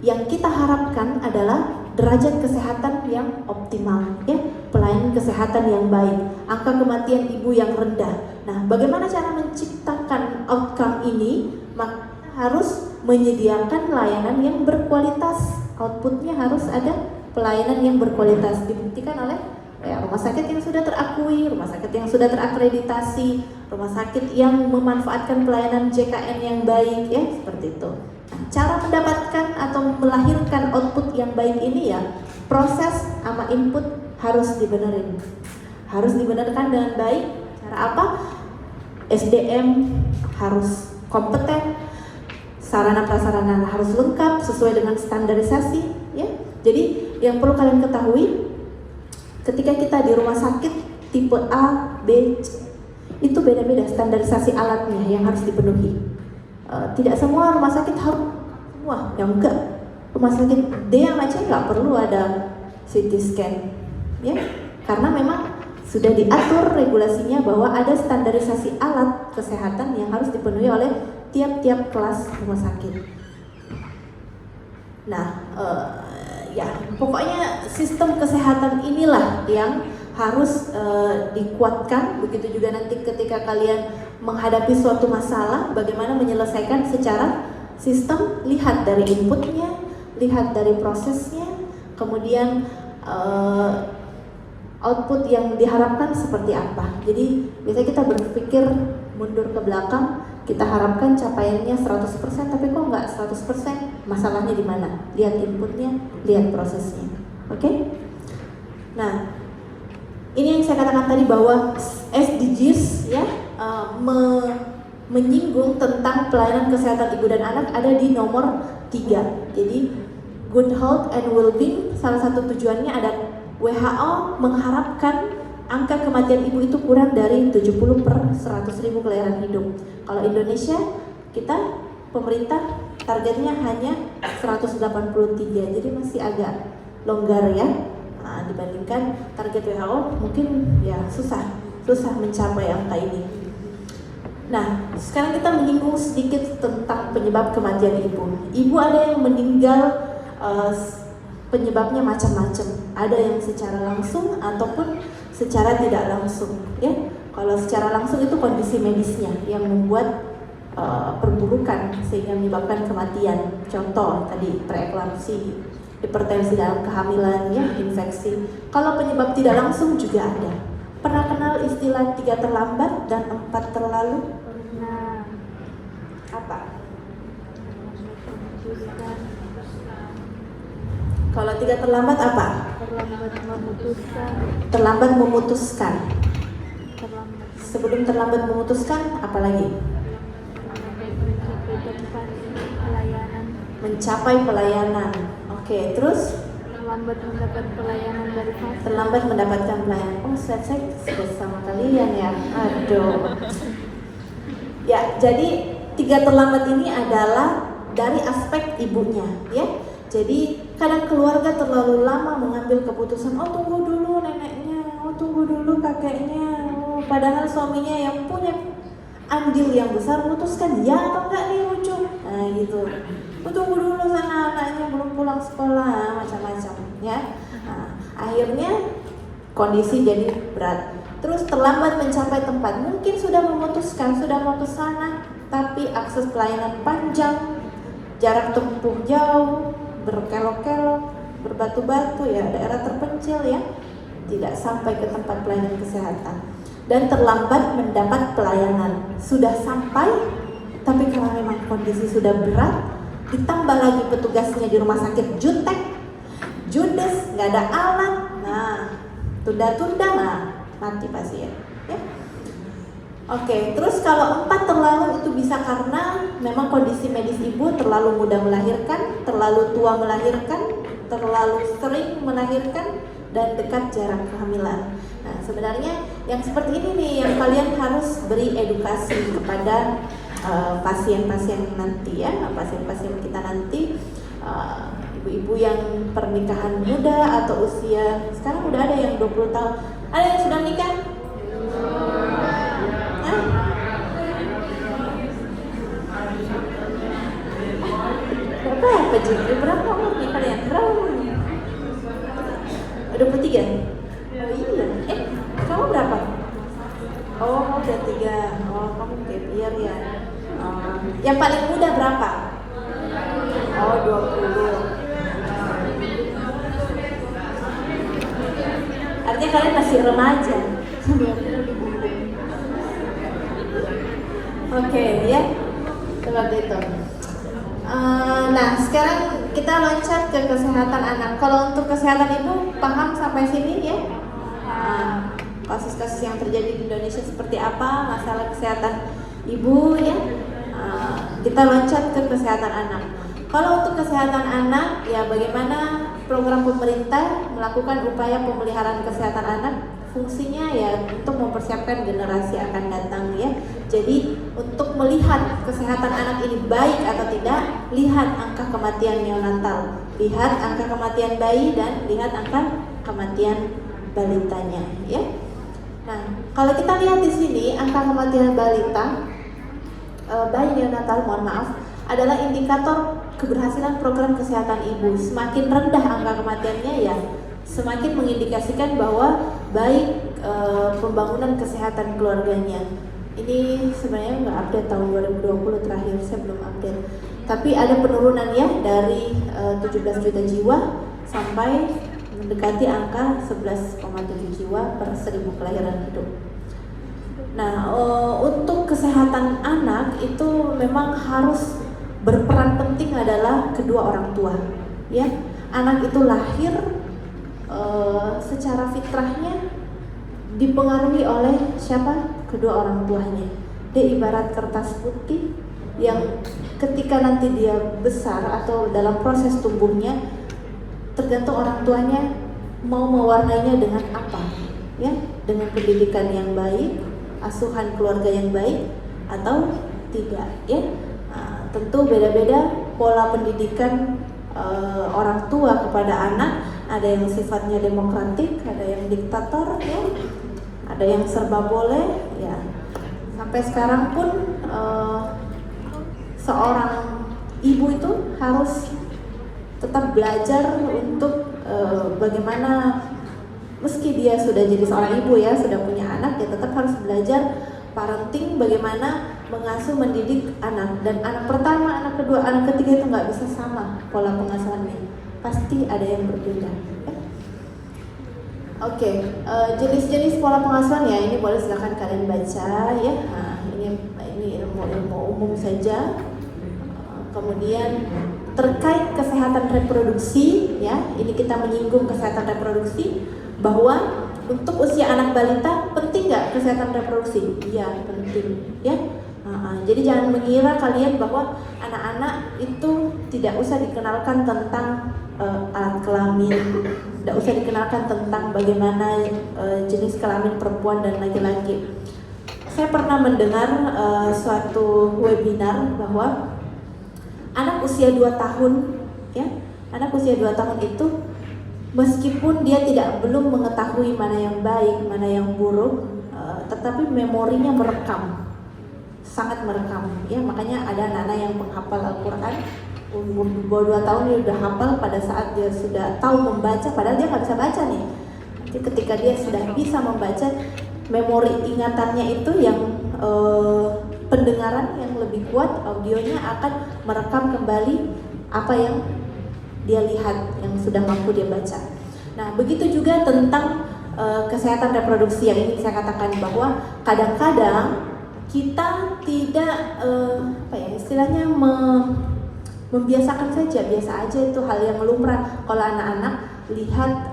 Speaker 1: yang kita harapkan adalah derajat kesehatan yang optimal, ya, pelayanan kesehatan yang baik, angka kematian ibu yang rendah. Nah, bagaimana cara menciptakan outcome ini? Maka harus menyediakan layanan yang berkualitas, outputnya harus ada pelayanan yang berkualitas, dibuktikan oleh rumah sakit yang sudah terakui, rumah sakit yang sudah terakreditasi, rumah sakit yang memanfaatkan pelayanan JKN yang baik, ya, seperti itu. Nah, cara mendapatkan atau melahirkan output yang baik ini, ya, proses sama input harus dibenerin, harus dibenarkan dengan baik. Cara apa? SDM harus kompeten, sarana prasarana harus lengkap sesuai dengan standarisasi, ya. Jadi yang perlu kalian ketahui, ketika kita di rumah sakit tipe A, B, C, itu beda-beda standarisasi alatnya yang harus dipenuhi. Tidak semua rumah sakit harus semua, yang enggak. Rumah sakit D sama C nggak perlu ada CT scan, ya, karena memang sudah diatur regulasinya bahwa ada standarisasi alat kesehatan yang harus dipenuhi oleh tiap-tiap kelas rumah sakit. Nah, ya, pokoknya sistem kesehatan inilah yang harus dikuatkan. Begitu juga nanti ketika kalian menghadapi suatu masalah, bagaimana menyelesaikan secara sistem, lihat dari inputnya, lihat dari prosesnya, kemudian output yang diharapkan seperti apa. Jadi biasanya kita berpikir mundur ke belakang, kita harapkan capaiannya 100%, tapi kok nggak 100%, masalahnya di mana? Lihat inputnya, lihat prosesnya. Oke? Nah, ini yang saya katakan tadi bahwa SDGs, ya, menyinggung tentang pelayanan kesehatan ibu dan anak ada di nomor 3. Jadi good health and well-being, salah satu tujuannya ada WHO mengharapkan angka kematian ibu itu kurang dari 70 per 100.000 kelahiran hidup. Kalau Indonesia, kita pemerintah targetnya hanya 183, jadi masih agak longgar, ya. Nah, dibandingkan target WHO mungkin ya susah mencapai angka ini. Nah, sekarang kita menyinggung sedikit tentang penyebab kematian ibu. Ibu ada yang meninggal penyebabnya macam-macam. Ada yang secara langsung ataupun secara tidak langsung, ya. Kalau secara langsung itu kondisi medisnya yang membuat perburukan sehingga menyebabkan kematian. Contoh tadi preeklamsi, hipertensi dalam kehamilan, ya, infeksi. Kalau penyebab tidak langsung juga ada. Pernah kenal istilah 3 terlambat dan 4 terlalu? Apa? Kalau 3 terlambat apa?
Speaker 2: Terlambat memutuskan.
Speaker 1: Terlambat memutuskan.
Speaker 2: Terlambat
Speaker 1: Sebelum terlambat memutuskan, apa lagi?
Speaker 2: mencapai tempat pelayanan.
Speaker 1: Mencapai pelayanan. Oke, terus?
Speaker 2: Terlambat mendapat pelayanan dari fase.
Speaker 1: Terlambat mendapatkan pelayanan. Oh, saya sudah sama kalian ya. Aduh. Ya, jadi 3 terlambat ini adalah dari aspek ibunya, ya. Jadi kadang keluarga terlalu lama mengambil keputusan. Oh, tunggu dulu neneknya. Oh, tunggu dulu kakeknya. Oh, padahal suaminya yang punya andil yang besar memutuskan ya atau enggak nih ujung. Nah, gitu. Oh, tunggu dulu sana anaknya belum pulang sekolah, macam-macam, ya. Nah, akhirnya kondisi jadi berat. Terus terlambat mencapai tempat. Mungkin sudah memutuskan, sudah mau ke sana, tapi akses pelayanan panjang, jarak tempuh jauh, berkelok-kelok, berbatu-batu, ya, daerah terpencil, ya, tidak sampai ke tempat pelayanan kesehatan. Dan terlambat mendapat pelayanan. Sudah sampai, tapi kalau memang kondisi sudah berat, ditambah lagi petugasnya di rumah sakit jutek, judes, nggak ada alat, nah, tunda-tunda, nah, mati pasien, ya. Oke, terus kalau 4 terlalu itu bisa karena memang kondisi medis ibu terlalu mudah melahirkan, terlalu tua melahirkan, terlalu sering melahirkan, dan dekat jarak kehamilan. Nah, sebenarnya yang seperti ini nih yang kalian harus beri edukasi kepada pasien-pasien nanti, ya, pasien-pasien kita nanti, ibu-ibu yang pernikahan muda atau usia, sekarang udah ada yang 20 tahun, ada yang sudah nikah? Berapa Juli? Berapa umurnya kalian? Berapa umurnya? 23? Oh iya, kamu berapa? Oh, udah 3. Oh, kamu gap year ya. Yang paling muda berapa? Oh, 20. Artinya kalian masih remaja. Oke, ya. Seperti itu. Nah, sekarang kita loncat ke kesehatan anak. Kalau untuk kesehatan ibu, paham sampai sini, ya? Kasus-kasus yang terjadi di Indonesia seperti apa, masalah kesehatan ibu, ya. Kita loncat ke kesehatan anak. Kalau untuk kesehatan anak, ya bagaimana program pemerintah melakukan upaya pemeliharaan kesehatan anak, fungsinya ya untuk mempersiapkan generasi akan datang, ya. Jadi untuk melihat kesehatan anak ini baik atau tidak, lihat angka kematian neonatal, lihat angka kematian bayi, dan lihat angka kematian balitanya, ya. Nah, kalau kita lihat di sini angka kematian balita, bayi neonatal, mohon maaf, adalah indikator keberhasilan program kesehatan ibu. Semakin rendah angka kematiannya, ya semakin mengindikasikan bahwa baik pembangunan kesehatan keluarganya. Ini sebenarnya nggak update tahun 2020 terakhir, saya belum update. Tapi ada penurunan, ya, dari 17 juta jiwa sampai mendekati angka 11,7 jiwa per 1000 kelahiran hidup. Nah, untuk kesehatan anak itu memang harus berperan penting adalah kedua orang tua, ya. Anak itu lahir secara fitrahnya dipengaruhi oleh siapa? Kedua orang tuanya. Dia ibarat kertas putih yang ketika nanti dia besar atau dalam proses tumbuhnya, tergantung orang tuanya mau mewarnainya dengan apa, ya, dengan pendidikan yang baik, asuhan keluarga yang baik atau tidak, ya. Tentu beda-beda pola pendidikan orang tua kepada anak. Ada yang sifatnya demokratik, ada yang diktator, ya, ada yang serba boleh, ya. Sampai sekarang pun seorang ibu itu harus tetap belajar untuk bagaimana, meski dia sudah jadi seorang ibu, ya, sudah punya anak, ya tetap harus belajar parenting, bagaimana mengasuh, mendidik anak. Dan anak pertama, anak kedua, anak ketiga itu nggak bisa sama pola pengasuhannya, pasti ada yang berbeda, ya. Oke, jenis-jenis pola pengasuhan, ya, ini boleh silakan kalian baca, ya. Nah, ini ilmu umum saja. Kemudian terkait kesehatan reproduksi, ya, ini kita menyinggung kesehatan reproduksi, bahwa untuk usia anak balita penting nggak kesehatan reproduksi? Iya, penting, ya. Jadi jangan mengira kalian bahwa anak-anak itu tidak usah dikenalkan tentang alat kelamin, tidak usah dikenalkan tentang bagaimana jenis kelamin perempuan dan laki-laki. Saya pernah mendengar suatu webinar bahwa anak usia 2 tahun, ya, anak usia 2 tahun itu meskipun dia belum mengetahui mana yang baik, mana yang buruk, tetapi memorinya merekam, sangat merekam, ya. Makanya ada anak-anak yang menghafal Al-Quran umur 2 tahun dia udah hafal pada saat dia sudah tahu membaca, padahal dia nggak bisa baca nih. Jadi ketika dia sudah bisa membaca, memori ingatannya itu yang pendengaran yang lebih kuat, audionya akan merekam kembali apa yang dia lihat, yang sudah mampu dia baca. Nah, begitu juga tentang kesehatan reproduksi yang ingin saya katakan, bahwa kadang-kadang kita tidak istilahnya membiasakan saja, biasa aja, itu hal yang lumrah. Kalau anak-anak lihat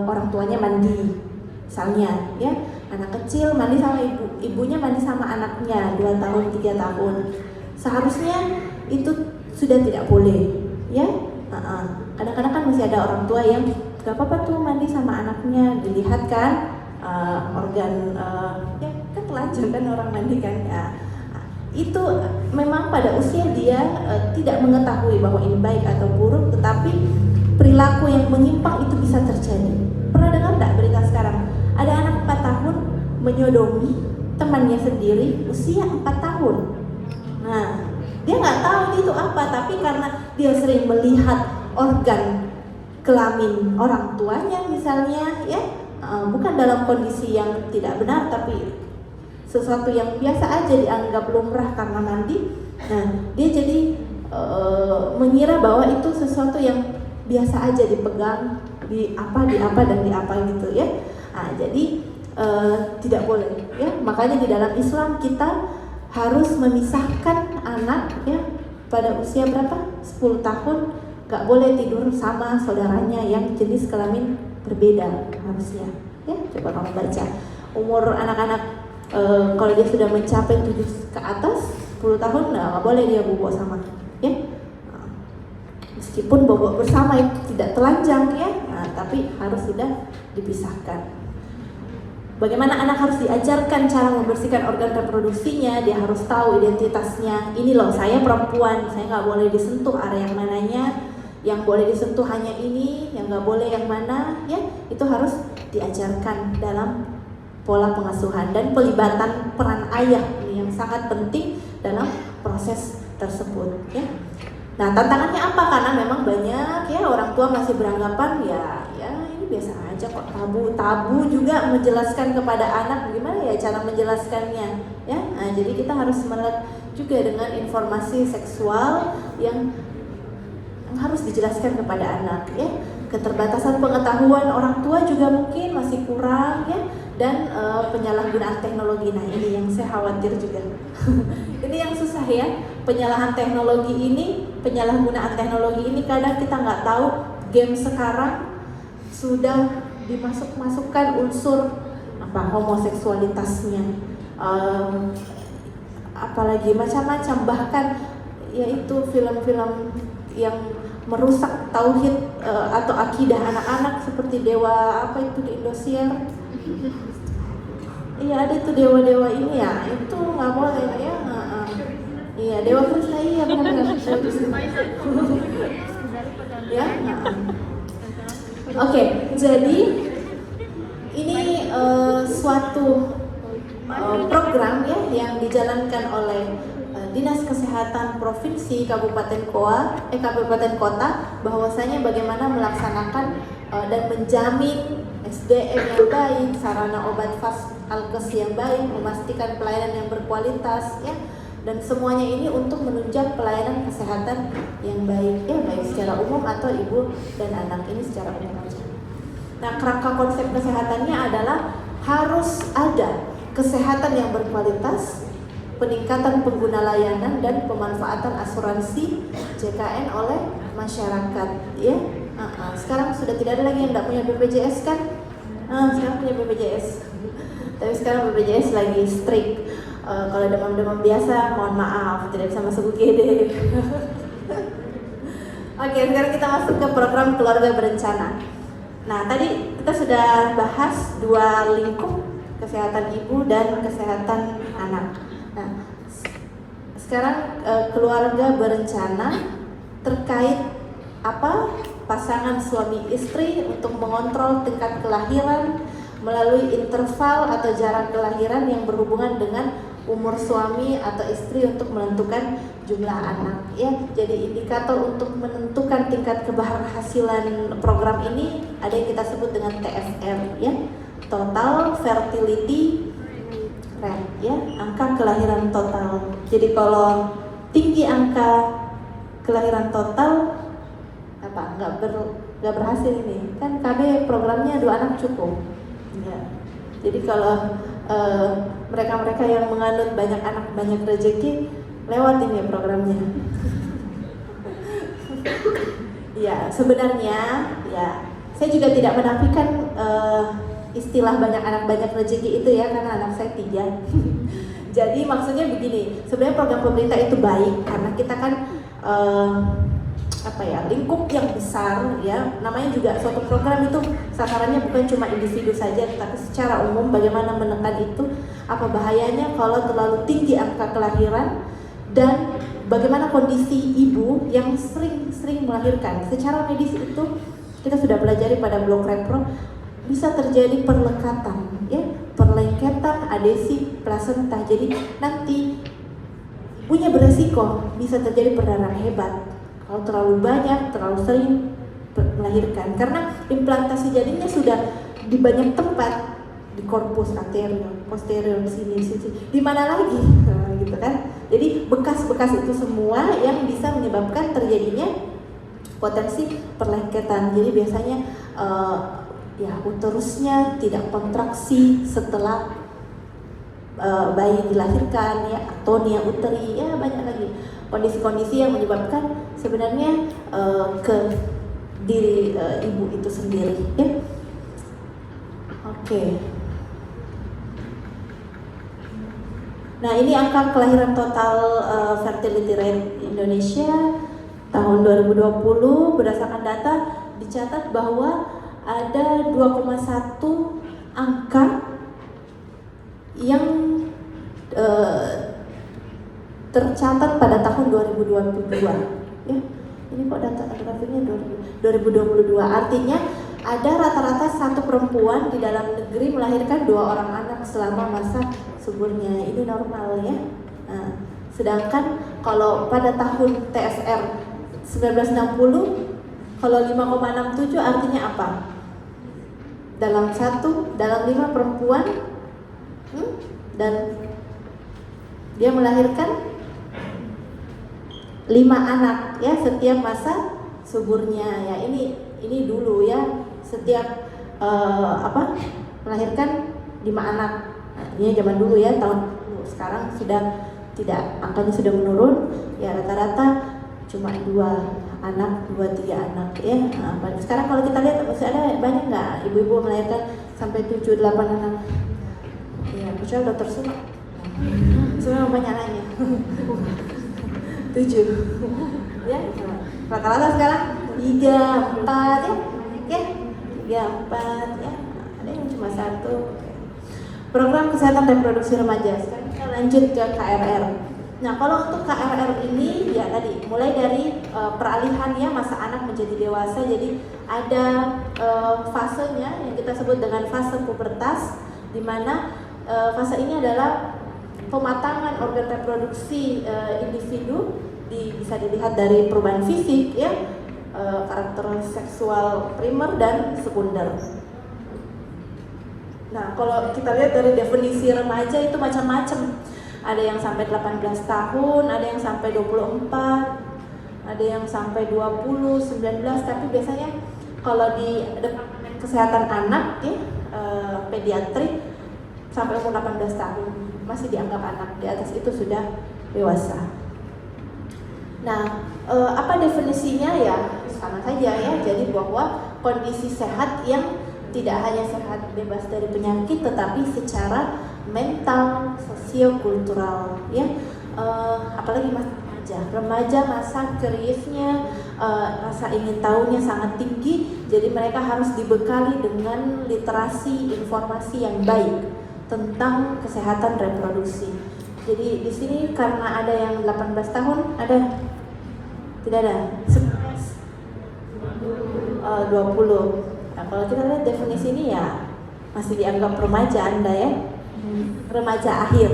Speaker 1: orang tuanya mandi, misalnya, ya, anak kecil mandi sama ibunya mandi sama anaknya 2 tahun, 3 tahun, seharusnya itu sudah tidak boleh, ya. Kadang-kadang kan masih ada orang tua yang gak apa-apa tuh mandi sama anaknya, dilihat kan organ, ya kan telanjang kan orang mandi kan, ya. Itu memang pada usia dia tidak mengetahui bahwa ini baik atau buruk, tetapi perilaku yang menyimpang itu bisa terjadi. Pernah dengar enggak berita sekarang? Ada anak 4 tahun menyodomi temannya sendiri usia 4 tahun. Nah, dia nggak tahu itu apa, tapi karena dia sering melihat organ kelamin orang tuanya misalnya, ya, bukan dalam kondisi yang tidak benar, tapi sesuatu yang biasa aja dianggap lumrah karena mandi. Nah, dia jadi mengira bahwa itu sesuatu yang biasa aja dipegang, di apa dan di apa gitu, ya. Nah, jadi tidak boleh, ya. Makanya di dalam Islam kita harus memisahkan anak, ya, pada usia berapa? 10 tahun gak boleh tidur sama saudaranya yang jenis kelamin berbeda harusnya, ya. Coba kamu baca umur anak-anak, kalau dia sudah mencapai 7 ke atas 10 tahun, gak boleh dia bobo sama, ya. Meskipun bobo bersama itu tidak telanjang, ya, tapi harus sudah dipisahkan. Bagaimana anak harus diajarkan cara membersihkan organ reproduksinya, dia harus tahu identitasnya. Ini loh, saya perempuan, saya nggak boleh disentuh area yang mananya, yang boleh disentuh hanya ini, yang nggak boleh yang mana, ya. Itu harus diajarkan dalam pola pengasuhan dan pelibatan peran ayah ini yang sangat penting dalam proses tersebut, ya. Nah, tantangannya apa? Karena memang banyak, ya, orang tua masih beranggapan ya ini biasa aja kok, tabu juga menjelaskan kepada anak gimana ya cara menjelaskannya, ya. Nah, jadi kita harus melihat juga dengan informasi seksual yang harus dijelaskan kepada anak, ya. Keterbatasan pengetahuan orang tua juga mungkin masih kurang, ya, dan penyalahgunaan teknologi. Nah, ini yang saya khawatir juga. Ini yang susah, ya, penyalahan teknologi ini, penyalahgunaan teknologi ini kadang kita nggak tahu game sekarang sudah dimasukkan unsur homoseksualitasnya, apalagi macam-macam, bahkan yaitu film-film yang merusak tauhid atau akidah anak-anak seperti dewa apa itu di Indosiar. Iya, ada itu dewa-dewa ini, ya, itu nggak boleh, ya. Iya, dewa Krishna, iya benar-benar. Ya. Oke, jadi ini suatu program, ya, yang dijalankan oleh Dinas Kesehatan Provinsi Kabupaten Kota, bahwasanya bagaimana melaksanakan dan menjamin SDM yang baik, sarana obat alkes yang baik, memastikan pelayanan yang berkualitas, ya, dan semuanya ini untuk menunjang pelayanan kesehatan yang baik, ya, baik secara umum atau ibu dan anak ini secara umum aja. Nah, kerangka konsep kesehatannya adalah harus ada kesehatan yang berkualitas, peningkatan pengguna layanan dan pemanfaatan asuransi JKN oleh masyarakat, ya. Sekarang sudah tidak ada lagi yang tidak punya BPJS kan? Sekarang punya BPJS. Tapi sekarang BPJS lagi strict. Kalau demam-demam biasa, mohon maaf, tidak bisa masuk UGD. Oke, sekarang kita masuk ke program keluarga berencana. Nah, tadi kita sudah bahas dua lingkup, kesehatan ibu dan kesehatan anak. Nah, sekarang keluarga berencana terkait apa? Pasangan suami istri untuk mengontrol tingkat kelahiran melalui interval atau jarak kelahiran yang berhubungan dengan umur suami atau istri untuk menentukan jumlah anak, ya. Jadi indikator untuk menentukan tingkat keberhasilan program ini ada yang kita sebut dengan TFR, ya. Total Fertility Rate, ya, angka kelahiran total. Jadi kalau tinggi angka kelahiran total, apa nggak berhasil ini, kan KB programnya 2 anak cukup, ya. Jadi kalau mereka-mereka yang menganut banyak anak banyak rezeki, lewat ini programnya. Ya, sebenarnya ya saya juga tidak menafikan istilah banyak anak banyak rezeki itu, ya, karena anak saya 3. Jadi maksudnya begini, sebenarnya program pemerintah itu baik karena kita kan lingkup yang besar, ya. Namanya juga suatu program itu sasarannya bukan cuma individu saja, tapi secara umum bagaimana menekan itu, apa bahayanya kalau terlalu tinggi angka kelahiran, dan bagaimana kondisi ibu yang sering melahirkan. Secara medis itu kita sudah pelajari pada blok repro, bisa terjadi perlekatan, ya, perlengketan adesi plasenta. Jadi nanti punya beresiko bisa terjadi perdarahan hebat kalau terlalu banyak, terlalu sering melahirkan, karena implantasi janinnya sudah di banyak tempat, di korpus anterior, posterior, sini, di mana lagi, nah, gitu kan. Jadi bekas-bekas itu semua yang bisa menyebabkan terjadinya potensi perlengketan. Jadi biasanya uterusnya tidak kontraksi setelah bayi dilahirkan, ya, atonia uteri, ya, banyak lagi kondisi-kondisi yang menyebabkan sebenarnya ke diri ibu itu sendiri, ya. Oke. Nah, ini angka kelahiran total fertility rate Indonesia tahun 2020 berdasarkan data dicatat bahwa ada 2,1 angka yang tercatat pada tahun 2022, ya. Ini kok data grafiknya 2022, artinya ada rata-rata 1 perempuan di dalam negeri melahirkan 2 orang anak selama masa suburnya. Ini normal, ya. Nah, sedangkan kalau pada tahun TFR 1960, kalau 5,67 artinya apa? Dalam 5 perempuan dan dia melahirkan 5 anak, ya, setiap masa suburnya, ya. Ini dulu, ya, setiap melahirkan 5 anak. Nah, ini zaman dulu, ya, tahun dulu. Sekarang sudah tidak, angkanya sudah menurun, ya, rata-rata cuma 2 anak, 2-3 anak, ya. Nah, sekarang kalau kita lihat masih ada banyak nggak ibu-ibu melahirkan sampai 7-8 anak, ya, kecuali dokter Suma. Suma banyak anaknya. 7, ya, rata-rata sekarang 3, 4, ya, 3, 4, ya, ada yang cuma 1. Program kesehatan reproduksi remaja. Sekarang kita lanjut ke KRR. Nah, kalau untuk KRR ini, ya, tadi mulai dari peralihannya masa anak menjadi dewasa. Jadi ada fasenya yang kita sebut dengan fase pubertas, di mana fase ini adalah pematangan organ reproduksi individu, bisa dilihat dari perubahan fisik, ya, karakter seksual primer dan sekunder. Nah, kalau kita lihat dari definisi remaja itu macam-macam. Ada yang sampai 18 tahun, ada yang sampai 24, ada yang sampai 20, 19, tapi biasanya kalau di Departemen Kesehatan Anak, ya, pediatri sampai umur 18 tahun. masih dianggap anak, di atas itu sudah dewasa. Nah, apa definisinya ya? Sama saja ya, jadi bahwa kondisi sehat yang tidak hanya sehat bebas dari penyakit, tetapi secara mental, sosiokultural, ya. Apalagi remaja masa curious-nya, rasa ingin tahunya sangat tinggi, jadi mereka harus dibekali dengan literasi informasi yang baik tentang kesehatan reproduksi. Jadi di sini karena ada yang 18 tahun, ada? Tidak ada? 20. Nah, kalau kita lihat definisi ini ya masih dianggap remaja Anda ya. Remaja akhir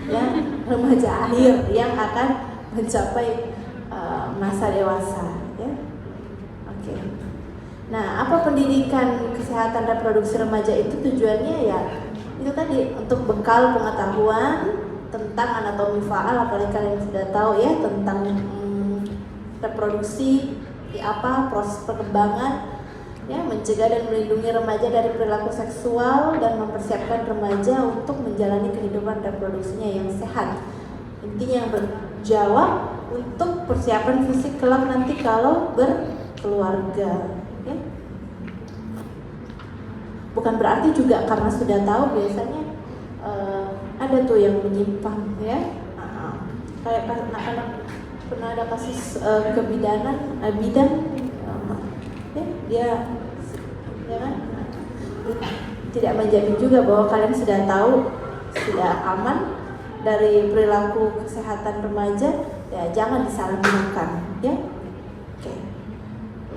Speaker 1: ya, remaja akhir yang akan mencapai masa dewasa ya. Oke. Nah, apa pendidikan kesehatan reproduksi remaja itu tujuannya ya itu tadi untuk bekal pengetahuan tentang anatomi faal, apalagi kalian sudah tahu ya tentang reproduksi apa proses perkembangan ya, mencegah dan melindungi remaja dari perilaku seksual dan mempersiapkan remaja untuk menjalani kehidupan reproduksinya yang sehat. Intinya yang berjawab untuk persiapan fisik kelak nanti kalau berkeluarga ya. Bukan berarti juga karena sudah tahu biasanya ada tuh yang menyimpang ya. Kayak anak-anak pernah ada kasus kebidanan, bidan ya, dia ya kan tidak menjamin juga bahwa kalian sudah tahu, sudah aman dari perilaku kesehatan remaja, ya jangan disalahgunakan ya. Oke.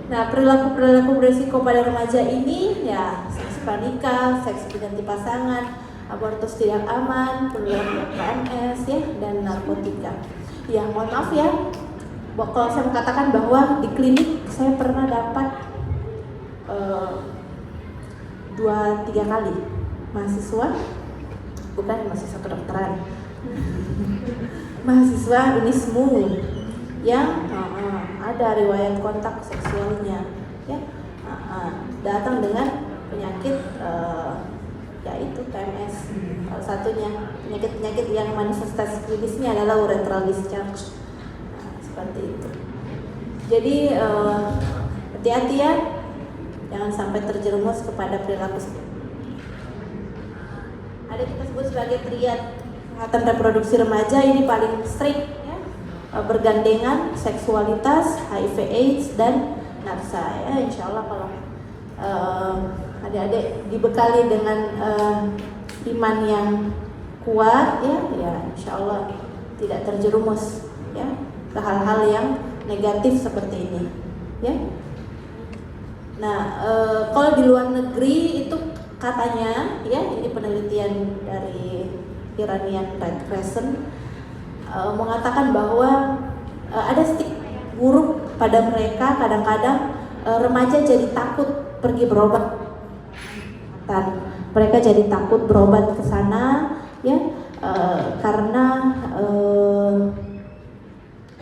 Speaker 1: Nah, perilaku beresiko pada remaja ini ya seks pranikah, seks berganti pasangan, abortus tidak aman, perilaku PMS ya, dan narkotika. Ya mohon maaf ya, kalau saya mengatakan bahwa di klinik saya pernah dapat 2-3 kali mahasiswa, bukan mahasiswa kedokteran, mahasiswa Unismu yang ada riwayat kontak seksualnya ya, datang dengan penyakit yaitu PMS. Salah satunya penyakit yang manifestasi klinisnya adalah urethral discharge. Seperti itu. Jadi hati-hati ya, jangan sampai terjerumus kepada perilaku seperti itu. Ada kita sebut sebagai triad kesehatan reproduksi remaja, ini paling strict ya, bergandengan seksualitas, HIV/AIDS dan narsa ya. Insya Allah kalau adik-adik dibekali dengan iman yang kuat ya insya Allah tidak terjerumus ya ke hal-hal yang negatif seperti ini ya. Nah, kalau di luar negeri itu katanya ya, ini penelitian dari Iranian Red Crescent mengatakan bahwa ada stigma buruk pada mereka. Kadang-kadang remaja jadi takut pergi berobat. Mereka jadi takut berobat ke sana ya, karena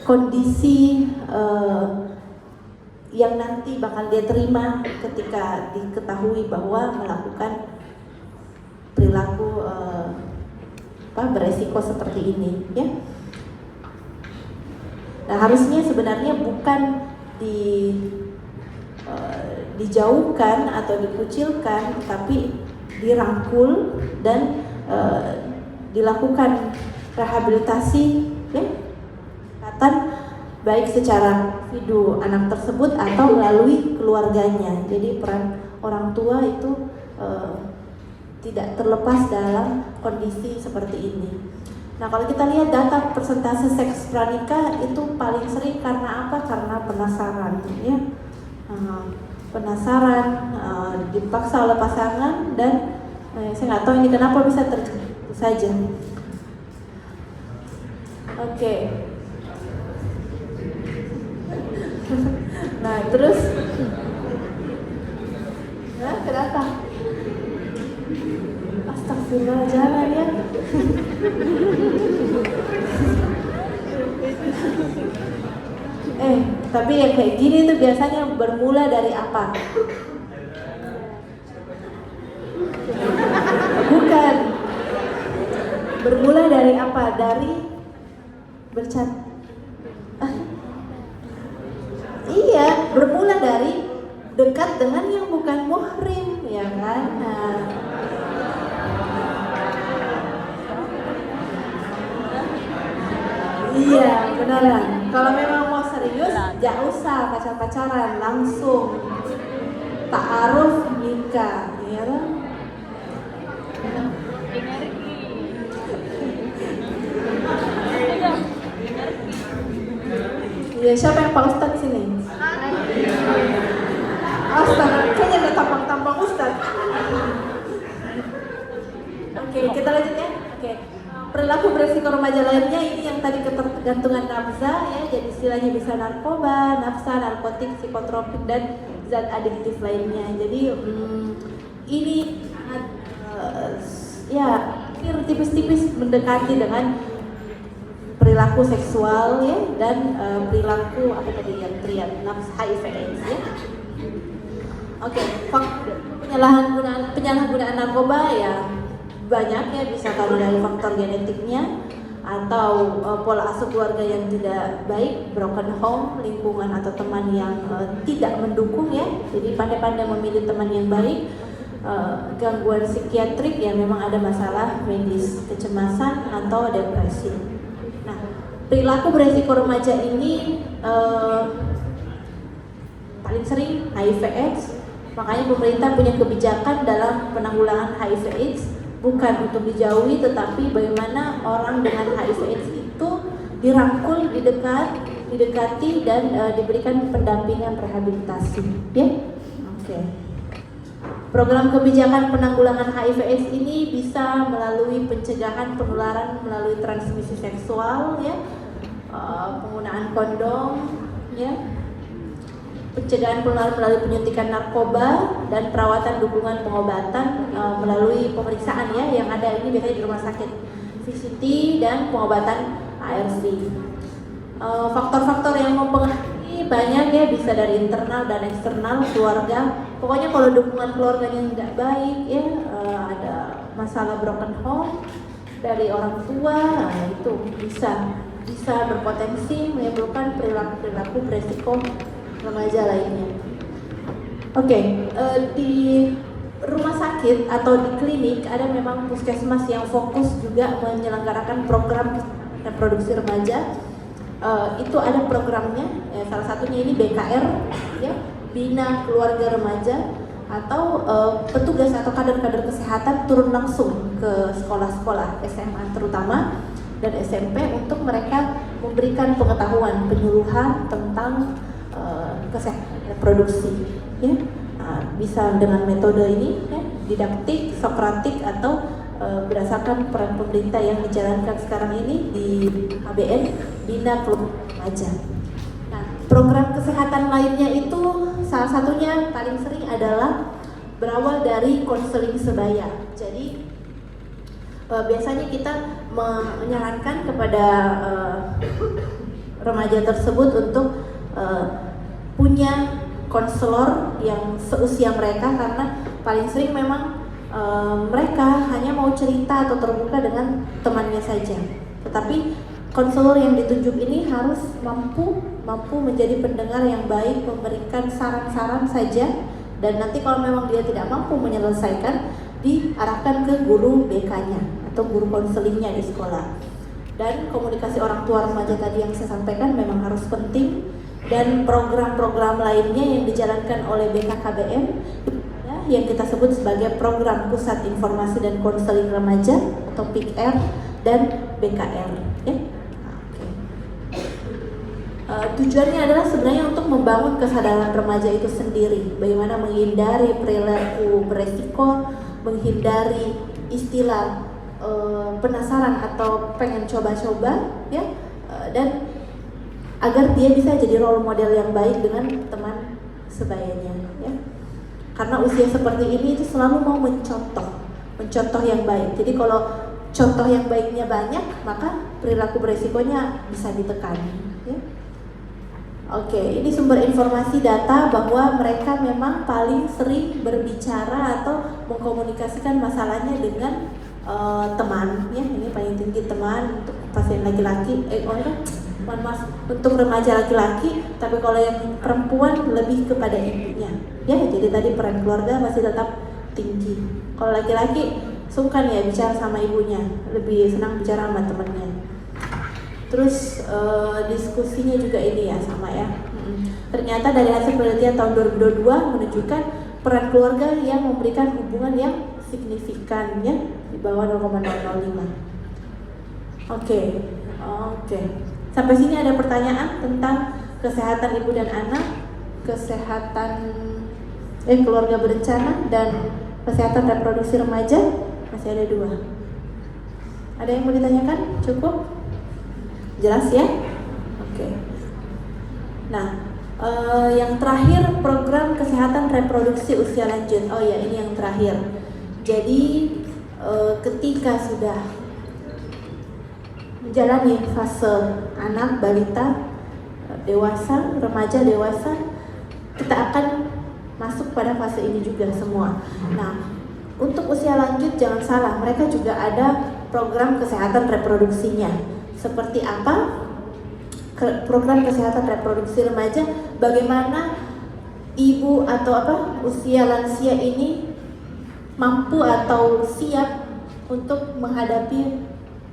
Speaker 1: kondisi yang nanti bakal dia terima ketika diketahui bahwa melakukan perilaku beresiko seperti ini ya. Nah, harusnya sebenarnya bukan dijauhkan atau dikucilkan, tapi dirangkul dan dilakukan rehabilitasi ya, baik secara individu anak tersebut atau melalui keluarganya. Jadi peran orang tua itu tidak terlepas dalam kondisi seperti ini. Nah, kalau kita lihat data persentase seks pranikah itu paling sering karena apa? Karena penasaran ya. Penasaran, dipaksa oleh pasangan, dan saya nggak tahu ini kenapa bisa terjadi saja. Oke. Nah, terus kenapa? Astagfirullah, jangan ya. Tapi yang kayak gini tuh biasanya bermula dari apa? Bukan. Bermula dari apa? Dari bercanda. Iya, bermula dari dekat dengan yang bukan muhrim, ya kan? Nah, iya, beneran. Kalau memang mau serius, gak usah pacar-pacaran, langsung ta'aruf nikah, ya kan? Iya, siapa yang Pak Ustadz di sini? Astaga, kayaknya ada tampang-tampang Ustadz. Oke, kita lanjut ya. Oke. Perilaku beresiko remaja lainnya ini yang tadi ketergantungan nafsa ya, jadi istilahnya bisa narkoba, nafsa, narkotik, psikotropik dan zat adiktif lainnya. Jadi ini ya tipis-tipis mendekati dengan perilaku seksual ya dan perilaku apa tadi yang teriak nafs HIV/AIDS ya. Oke, penyalahgunaan narkoba ya banyak ya, bisa kalau dari faktor genetiknya atau pola asuh keluarga yang tidak baik, broken home, lingkungan atau teman yang tidak mendukung ya. Jadi pandai-pandai memilih teman yang baik, gangguan psikiatrik ya, memang ada masalah medis, kecemasan atau depresi. Nah, perilaku beresiko remaja ini paling sering HIV/AIDS. Makanya pemerintah punya kebijakan dalam penanggulangan HIV/AIDS bukan untuk dijauhi, tetapi bagaimana orang dengan HIV/AIDS itu dirangkul, didekati dan diberikan pendampingan rehabilitasi. Ya, oke. Program kebijakan penanggulangan HIV/AIDS ini bisa melalui pencegahan penularan melalui transmisi seksual, ya, penggunaan kondom, ya, pencegahan penularan melalui penyuntikan narkoba dan perawatan dukungan pengobatan melalui pemeriksaan ya yang ada ini biasanya di rumah sakit VCT dan pengobatan ARV. Faktor-faktor yang mempengaruhi banyak ya, bisa dari internal dan eksternal keluarga. Pokoknya kalau dukungan keluarganya tidak baik ya, ada masalah broken home dari orang tua, nah itu bisa berpotensi menimbulkan perilaku beresiko remaja lainnya. Oke, di rumah sakit atau di klinik ada memang puskesmas yang fokus juga menyelenggarakan program reproduksi remaja. Itu ada programnya, salah satunya ini BKR, ya, Bina Keluarga Remaja, atau petugas atau kader-kader kesehatan turun langsung ke sekolah-sekolah SMA terutama dan SMP untuk mereka memberikan pengetahuan penyuluhan tentang kesehatan reproduksi, ya. Bisa dengan metode ini, ya, didaktik, sokratik atau berdasarkan peran pemerintah yang dijalankan sekarang ini di KBN Bina Keluarga Remaja. Nah, program kesehatan lainnya itu salah satunya paling sering adalah berawal dari konseling sebaya. Jadi biasanya kita menyarankan kepada remaja tersebut untuk punya konselor yang seusia mereka, karena paling sering memang mereka hanya mau cerita atau terbuka dengan temannya saja. Tetapi konselor yang ditunjuk ini harus mampu menjadi pendengar yang baik, memberikan saran-saran saja, dan nanti kalau memang dia tidak mampu menyelesaikan, diarahkan ke guru BK-nya atau guru konselingnya di sekolah. Dan komunikasi orang tua remaja tadi yang saya sampaikan memang harus penting, dan program-program lainnya yang dijalankan oleh BKKBN ya, yang kita sebut sebagai Program Pusat Informasi dan Konseling Remaja atau PIKR dan BKR, ya. Tujuannya adalah sebenarnya untuk membangun kesadaran remaja itu sendiri, bagaimana menghindari perilaku beresiko, menghindari istilah penasaran atau pengen coba-coba, ya, dan agar dia bisa jadi role model yang baik dengan teman sebayanya, ya. Karena usia seperti ini itu selalu mau mencontoh yang baik. Jadi kalau contoh yang baiknya banyak, maka perilaku beresikonya bisa ditekan, ya. Oke, ini sumber informasi data bahwa mereka memang paling sering berbicara atau mengkomunikasikan masalahnya dengan teman, ya ini paling tinggi teman untuk pasien laki-laki, untuk remaja laki-laki, tapi kalau yang perempuan lebih kepada ibunya, ya jadi tadi peran keluarga masih tetap tinggi. Kalau laki-laki sungkan ya bicara sama ibunya, lebih senang bicara sama temannya. Terus diskusinya juga ini ya sama ya. Ternyata dari hasil penelitian tahun 2022 menunjukkan peran keluarga yang memberikan hubungan yang signifikan ya di bawah 0,005. Oke. Sampai sini ada pertanyaan tentang kesehatan ibu dan anak, kesehatan keluarga berencana, dan kesehatan reproduksi remaja. Masih ada 2. Ada yang mau ditanyakan? Cukup? Jelas ya? Oke. Nah, yang terakhir program kesehatan reproduksi usia lanjut. Oh ya, ini yang terakhir. Jadi ketika sudah menjalani fase anak, balita, dewasa, remaja, dewasa, kita akan masuk pada fase ini juga semua. Nah, untuk usia lanjut jangan salah, mereka juga ada program kesehatan reproduksinya. Seperti apa? Program kesehatan reproduksi remaja, bagaimana ibu atau usia lansia ini mampu atau siap untuk menghadapi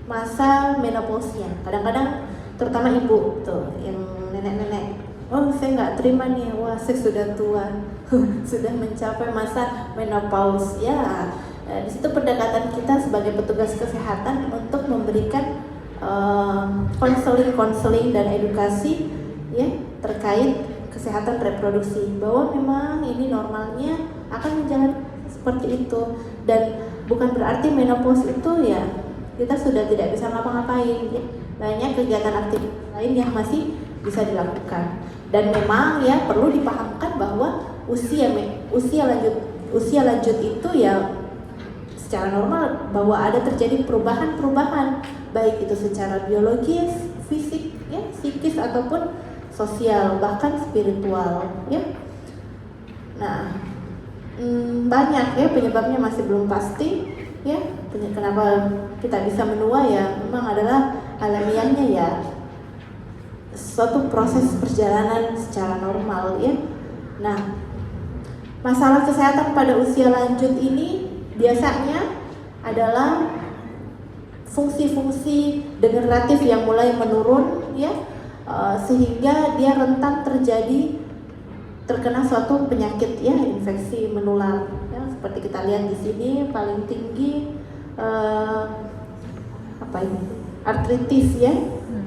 Speaker 1: masa menopausnya. Kadang-kadang terutama ibu tuh yang nenek-nenek, oh saya nggak terima nih, wah saya sudah tua, sudah mencapai masa menopause ya. Di situ pendekatan kita sebagai petugas kesehatan untuk memberikan konseling dan edukasi ya terkait kesehatan reproduksi, bahwa memang ini normalnya akan menjalani seperti itu, dan bukan berarti menopause itu ya kita sudah tidak bisa ngapa-ngapain ya. Banyak kegiatan aktivitas lain yang masih bisa dilakukan, dan memang ya perlu dipahamkan bahwa usia lanjut itu ya secara normal bahwa ada terjadi perubahan baik itu secara biologis, fisik, ya, psikis ataupun sosial, bahkan spiritual, ya. Nah, banyak ya penyebabnya masih belum pasti, ya. Kenapa kita bisa menua ya, memang adalah alamiahnya ya suatu proses perjalanan secara normal, ya. Nah, masalah kesehatan pada usia lanjut ini biasanya adalah fungsi-fungsi degeneratif yang mulai menurun ya, sehingga dia rentan terkena suatu penyakit ya, infeksi menular ya, seperti kita lihat di sini paling tinggi artritis ya,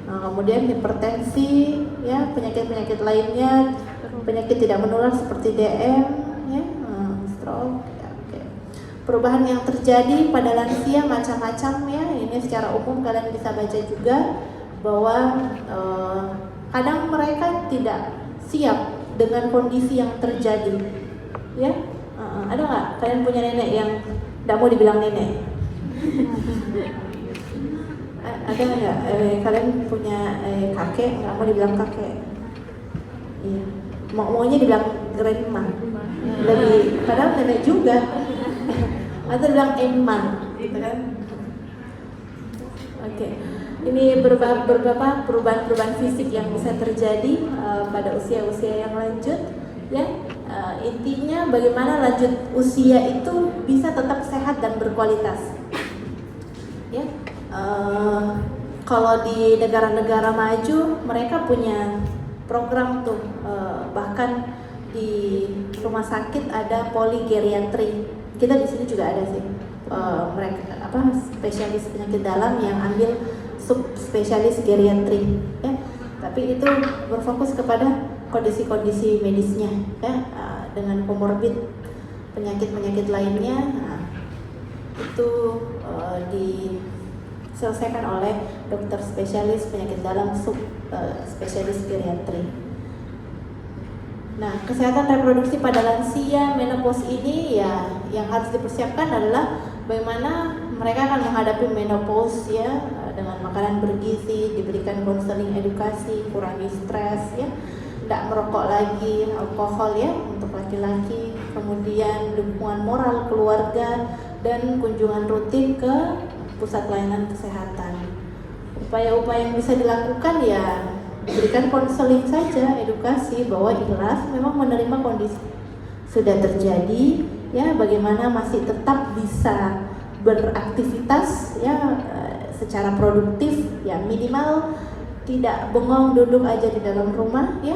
Speaker 1: kemudian hipertensi ya, penyakit-penyakit lainnya, penyakit tidak menular seperti DM ya, stroke. Perubahan yang terjadi pada lansia macam-macam ya, ini secara umum kalian bisa baca juga bahwa kadang mereka tidak siap dengan kondisi yang terjadi ya. Ada nggak kalian punya nenek yang tidak mau dibilang nenek? Ada nggak kalian punya kakek nggak mau dibilang kakek? Iya, maunya dibilang grandma, lebih padahal nenek juga. Atau bilang eman, gitu kan? Oke. Ini beberapa perubahan fisik yang bisa terjadi pada usia-usia yang lanjut, ya. Intinya bagaimana lanjut usia itu bisa tetap sehat dan berkualitas, ya. Kalau di negara-negara maju, mereka punya program tuh, bahkan di rumah sakit ada poligeriatri. Kita di sini juga ada sih mereka spesialis penyakit dalam yang ambil subspesialis geriatri ya, tapi itu berfokus kepada kondisi-kondisi medisnya ya, dengan komorbid penyakit-penyakit lainnya. Nah, itu diselesaikan oleh dokter spesialis penyakit dalam subspesialis geriatri. Nah, kesehatan reproduksi pada lansia menopause ini ya yang harus dipersiapkan adalah bagaimana mereka akan menghadapi menopause ya, dengan makanan bergizi, diberikan konseling edukasi, kurangi stres ya, tidak merokok lagi, alkohol ya untuk laki-laki, kemudian dukungan moral keluarga dan kunjungan rutin ke pusat layanan kesehatan. Upaya-upaya yang bisa dilakukan ya berikan konseling saja, edukasi bahwa ikhlas memang menerima kondisi sudah terjadi, ya bagaimana masih tetap bisa beraktivitas ya secara produktif, ya minimal tidak bengong duduk aja di dalam rumah ya.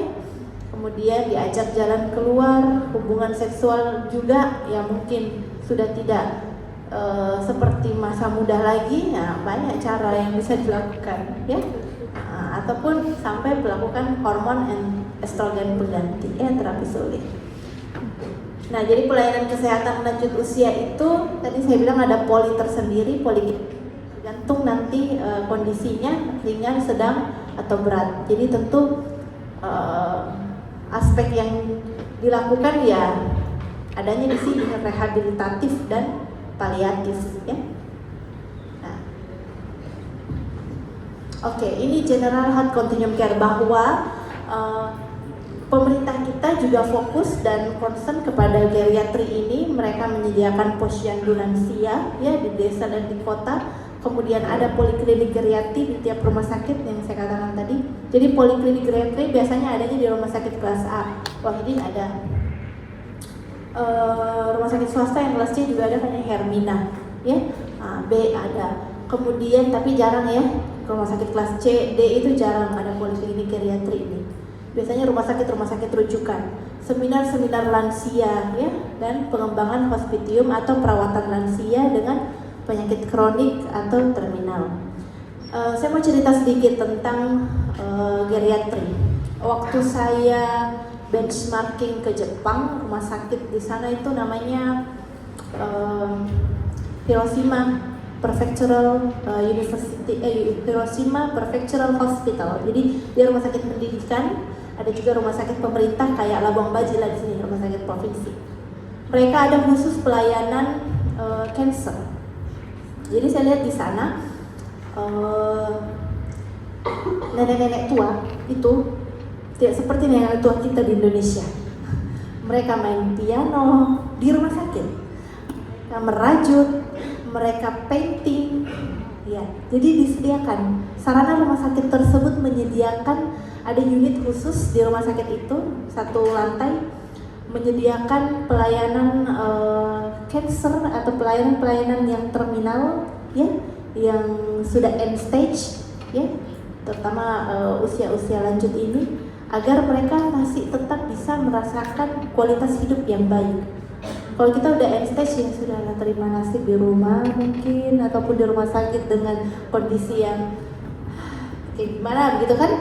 Speaker 1: Kemudian diajak jalan keluar, hubungan seksual juga ya mungkin sudah tidak seperti masa muda lagi, ya banyak cara yang bisa dilakukan ya. Ataupun sampai melakukan hormon and estrogen pengganti ya, terapi sulit. Nah, jadi pelayanan kesehatan lanjut usia itu tadi saya bilang ada poli tersendiri, poli tergantung nanti kondisinya ringan, sedang atau berat. Jadi tentu aspek yang dilakukan ya adanya di sini rehabilitatif dan paliatif ya. Oke, ini general health continuum care bahwa pemerintah kita juga fokus dan concern kepada geriatri ini. Mereka menyediakan posyandu lansia ya di desa dan di kota. Kemudian ada poliklinik geriatri di tiap rumah sakit yang saya katakan tadi. Jadi poliklinik geriatri biasanya adanya di rumah sakit kelas A. Wahidin ada. Rumah sakit swasta yang kelas C juga ada, namanya Hermina ya. B ada. Kemudian tapi jarang ya. Rumah sakit kelas C, D itu jarang ada poliklinik geriatri ini. Biasanya rumah sakit rujukan, seminar-seminar lansia ya, dan pengembangan hospitium atau perawatan lansia dengan penyakit kronik atau terminal. Saya mau cerita sedikit tentang geriatri. Waktu saya benchmarking ke Jepang, rumah sakit di sana itu namanya Hiroshima Prefectural Hiroshima Prefectural Hospital. Jadi dia rumah sakit pendidikan, ada juga rumah sakit pemerintah kayak Labuang Baji lah di sini, rumah sakit provinsi. Mereka ada khusus pelayanan cancer. Jadi saya lihat di sana nenek-nenek tua itu tidak seperti nenek tua kita di Indonesia. Mereka main piano di rumah sakit, mereka merajut, mereka painting, ya. Jadi disediakan sarana rumah sakit tersebut menyediakan ada unit khusus di rumah sakit itu, satu lantai menyediakan pelayanan cancer atau pelayanan yang terminal, ya, yang sudah end stage, ya, terutama usia-usia lanjut ini, agar mereka masih tetap bisa merasakan kualitas hidup yang baik. Kalau kita udah end stage ya sudah terima nasib di rumah mungkin, ataupun di rumah sakit dengan kondisi yang kayak gimana begitu kan.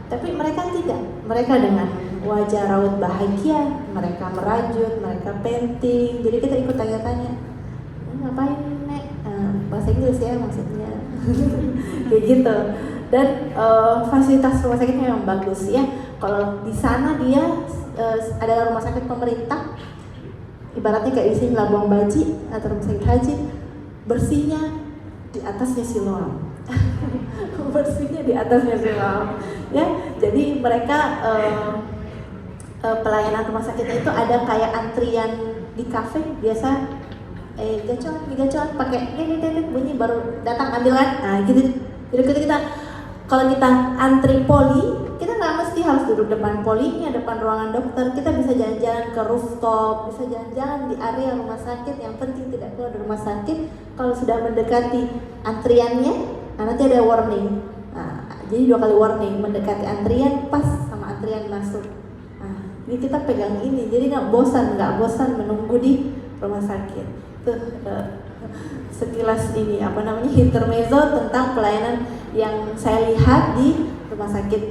Speaker 1: Tapi mereka tidak, mereka dengan wajah raut bahagia, mereka merajut, mereka painting. Jadi kita ikut tanya-tanya, ngapain nek? Bahasa Inggris ya maksudnya. Kayak gitu. Dan fasilitas rumah sakitnya memang bagus ya. Kalau di sana dia adalah rumah sakit pemerintah, ibaratnya kayak di sini Labuang Baji atau rumah sakit haji, bersihnya di atasnya Siloam. Bersihnya di atasnya Siloam. Ya, jadi mereka pelayanan rumah sakitnya itu ada kayak antrian di kafe biasa, gacor pakai bunyi baru datang ambil kan. Nah, gitu. Jadi kita kalau kita antri poli, kita nggak mesti harus duduk depan polinya, depan ruangan dokter. Kita bisa jalan-jalan ke rooftop, bisa jalan-jalan di area rumah sakit. Yang penting tidak keluar dari rumah sakit. Kalau sudah mendekati antriannya, nanti ada warning. Jadi 2 kali warning, mendekati antrian pas sama antrian masuk. Jadi kita pegang ini, jadi nggak bosan menunggu di rumah sakit. Tuh sekilas ini intermezzo tentang pelayanan yang saya lihat di rumah sakit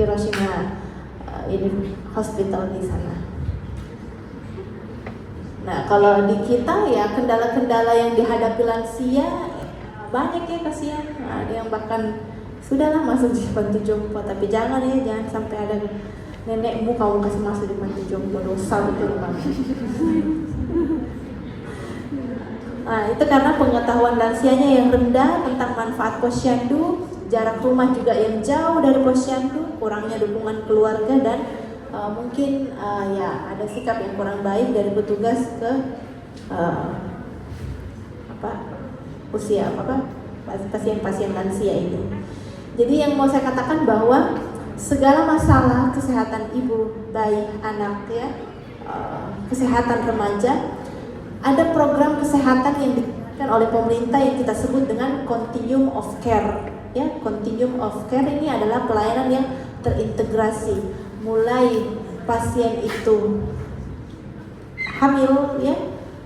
Speaker 1: Hiroshima Hospital di sana. Nah, kalau di kita ya kendala-kendala yang dihadapi lansia banyak ya, kasihan. Ada yang bahkan sudahlah masuk di panti jompo, tapi jangan sampai ada nenekmu kau kasih masuk di panti jompo, dosa betul banget. Nah, itu karena pengetahuan lansianya yang rendah tentang manfaat posyandu, jarak rumah juga yang jauh dari posyandu, kurangnya dukungan keluarga, dan mungkin ya ada sikap yang kurang baik dari petugas ke usia pasien-pasien lansia ini. Jadi yang mau saya katakan bahwa segala masalah kesehatan ibu, bayi, anak kesehatan remaja, ada program kesehatan yang diberikan oleh pemerintah yang kita sebut dengan continuum of care. Continuum of care ini adalah pelayanan yang terintegrasi, mulai pasien itu hamil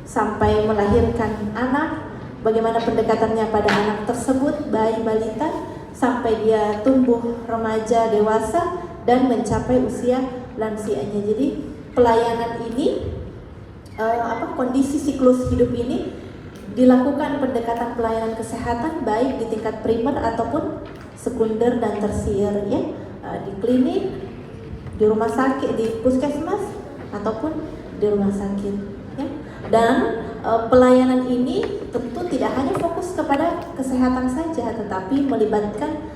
Speaker 1: sampai melahirkan anak, bagaimana pendekatannya pada anak tersebut, bayi balita, sampai dia tumbuh remaja dewasa dan mencapai usia lansianya. Jadi pelayanan ini kondisi siklus hidup ini dilakukan pendekatan pelayanan kesehatan baik di tingkat primer ataupun sekunder dan tersier di klinik, di rumah sakit, di puskesmas ataupun di rumah sakit Dan pelayanan ini tentu tidak hanya fokus kepada kesehatan saja, tetapi melibatkan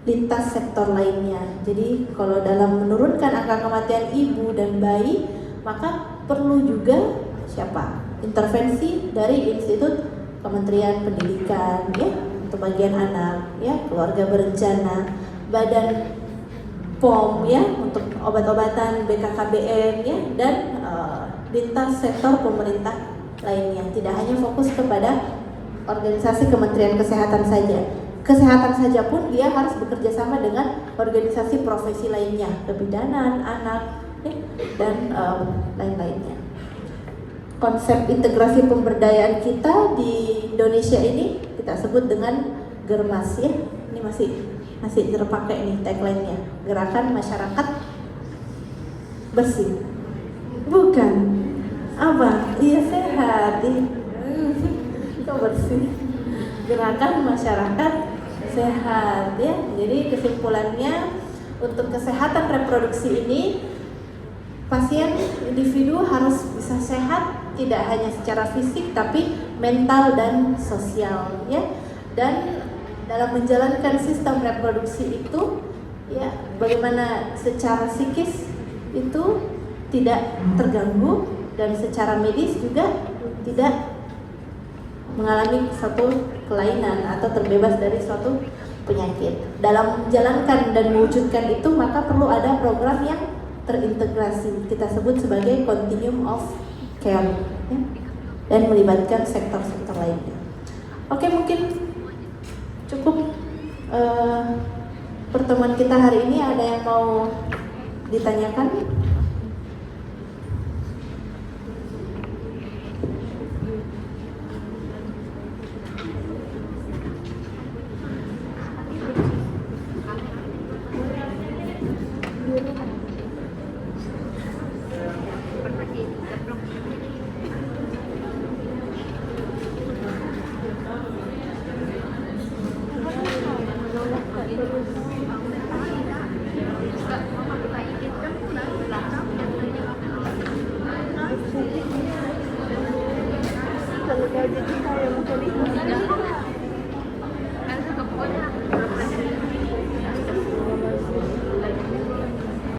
Speaker 1: lintas sektor lainnya. Jadi kalau dalam menurunkan angka kematian ibu dan bayi, maka perlu juga intervensi dari Institut Kementerian Pendidikan untuk bagian anak keluarga berencana, Badan POM untuk obat-obatan, BKKBN dan lintas sektor pemerintah lainnya. Tidak hanya fokus kepada organisasi Kementerian Kesehatan saja. Kesehatan saja pun dia harus bekerja sama dengan organisasi profesi lainnya, kebidanan, anak, dan lain-lainnya. Konsep integrasi pemberdayaan kita di Indonesia ini kita sebut dengan Germas Ini masih terpakai nih tagline-nya. Gerakan Masyarakat Bersih. Bukan. Apa? Iya sehat. Itu bersih. Gerakan Masyarakat Sehat Jadi kesimpulannya, untuk kesehatan reproduksi ini pasien individu harus bisa sehat, tidak hanya secara fisik tapi mental dan sosial Dan dalam menjalankan sistem reproduksi itu bagaimana secara psikis itu tidak terganggu dan secara medis juga tidak mengalami suatu kelainan atau terbebas dari suatu penyakit. Dalam menjalankan dan mewujudkan itu, maka perlu ada program yang terintegrasi, kita sebut sebagai continuum of care dan melibatkan sektor-sektor lainnya. Oke, mungkin cukup pertemuan kita hari ini. Ada yang mau ditanyakan?
Speaker 2: Kalau jadi saya mau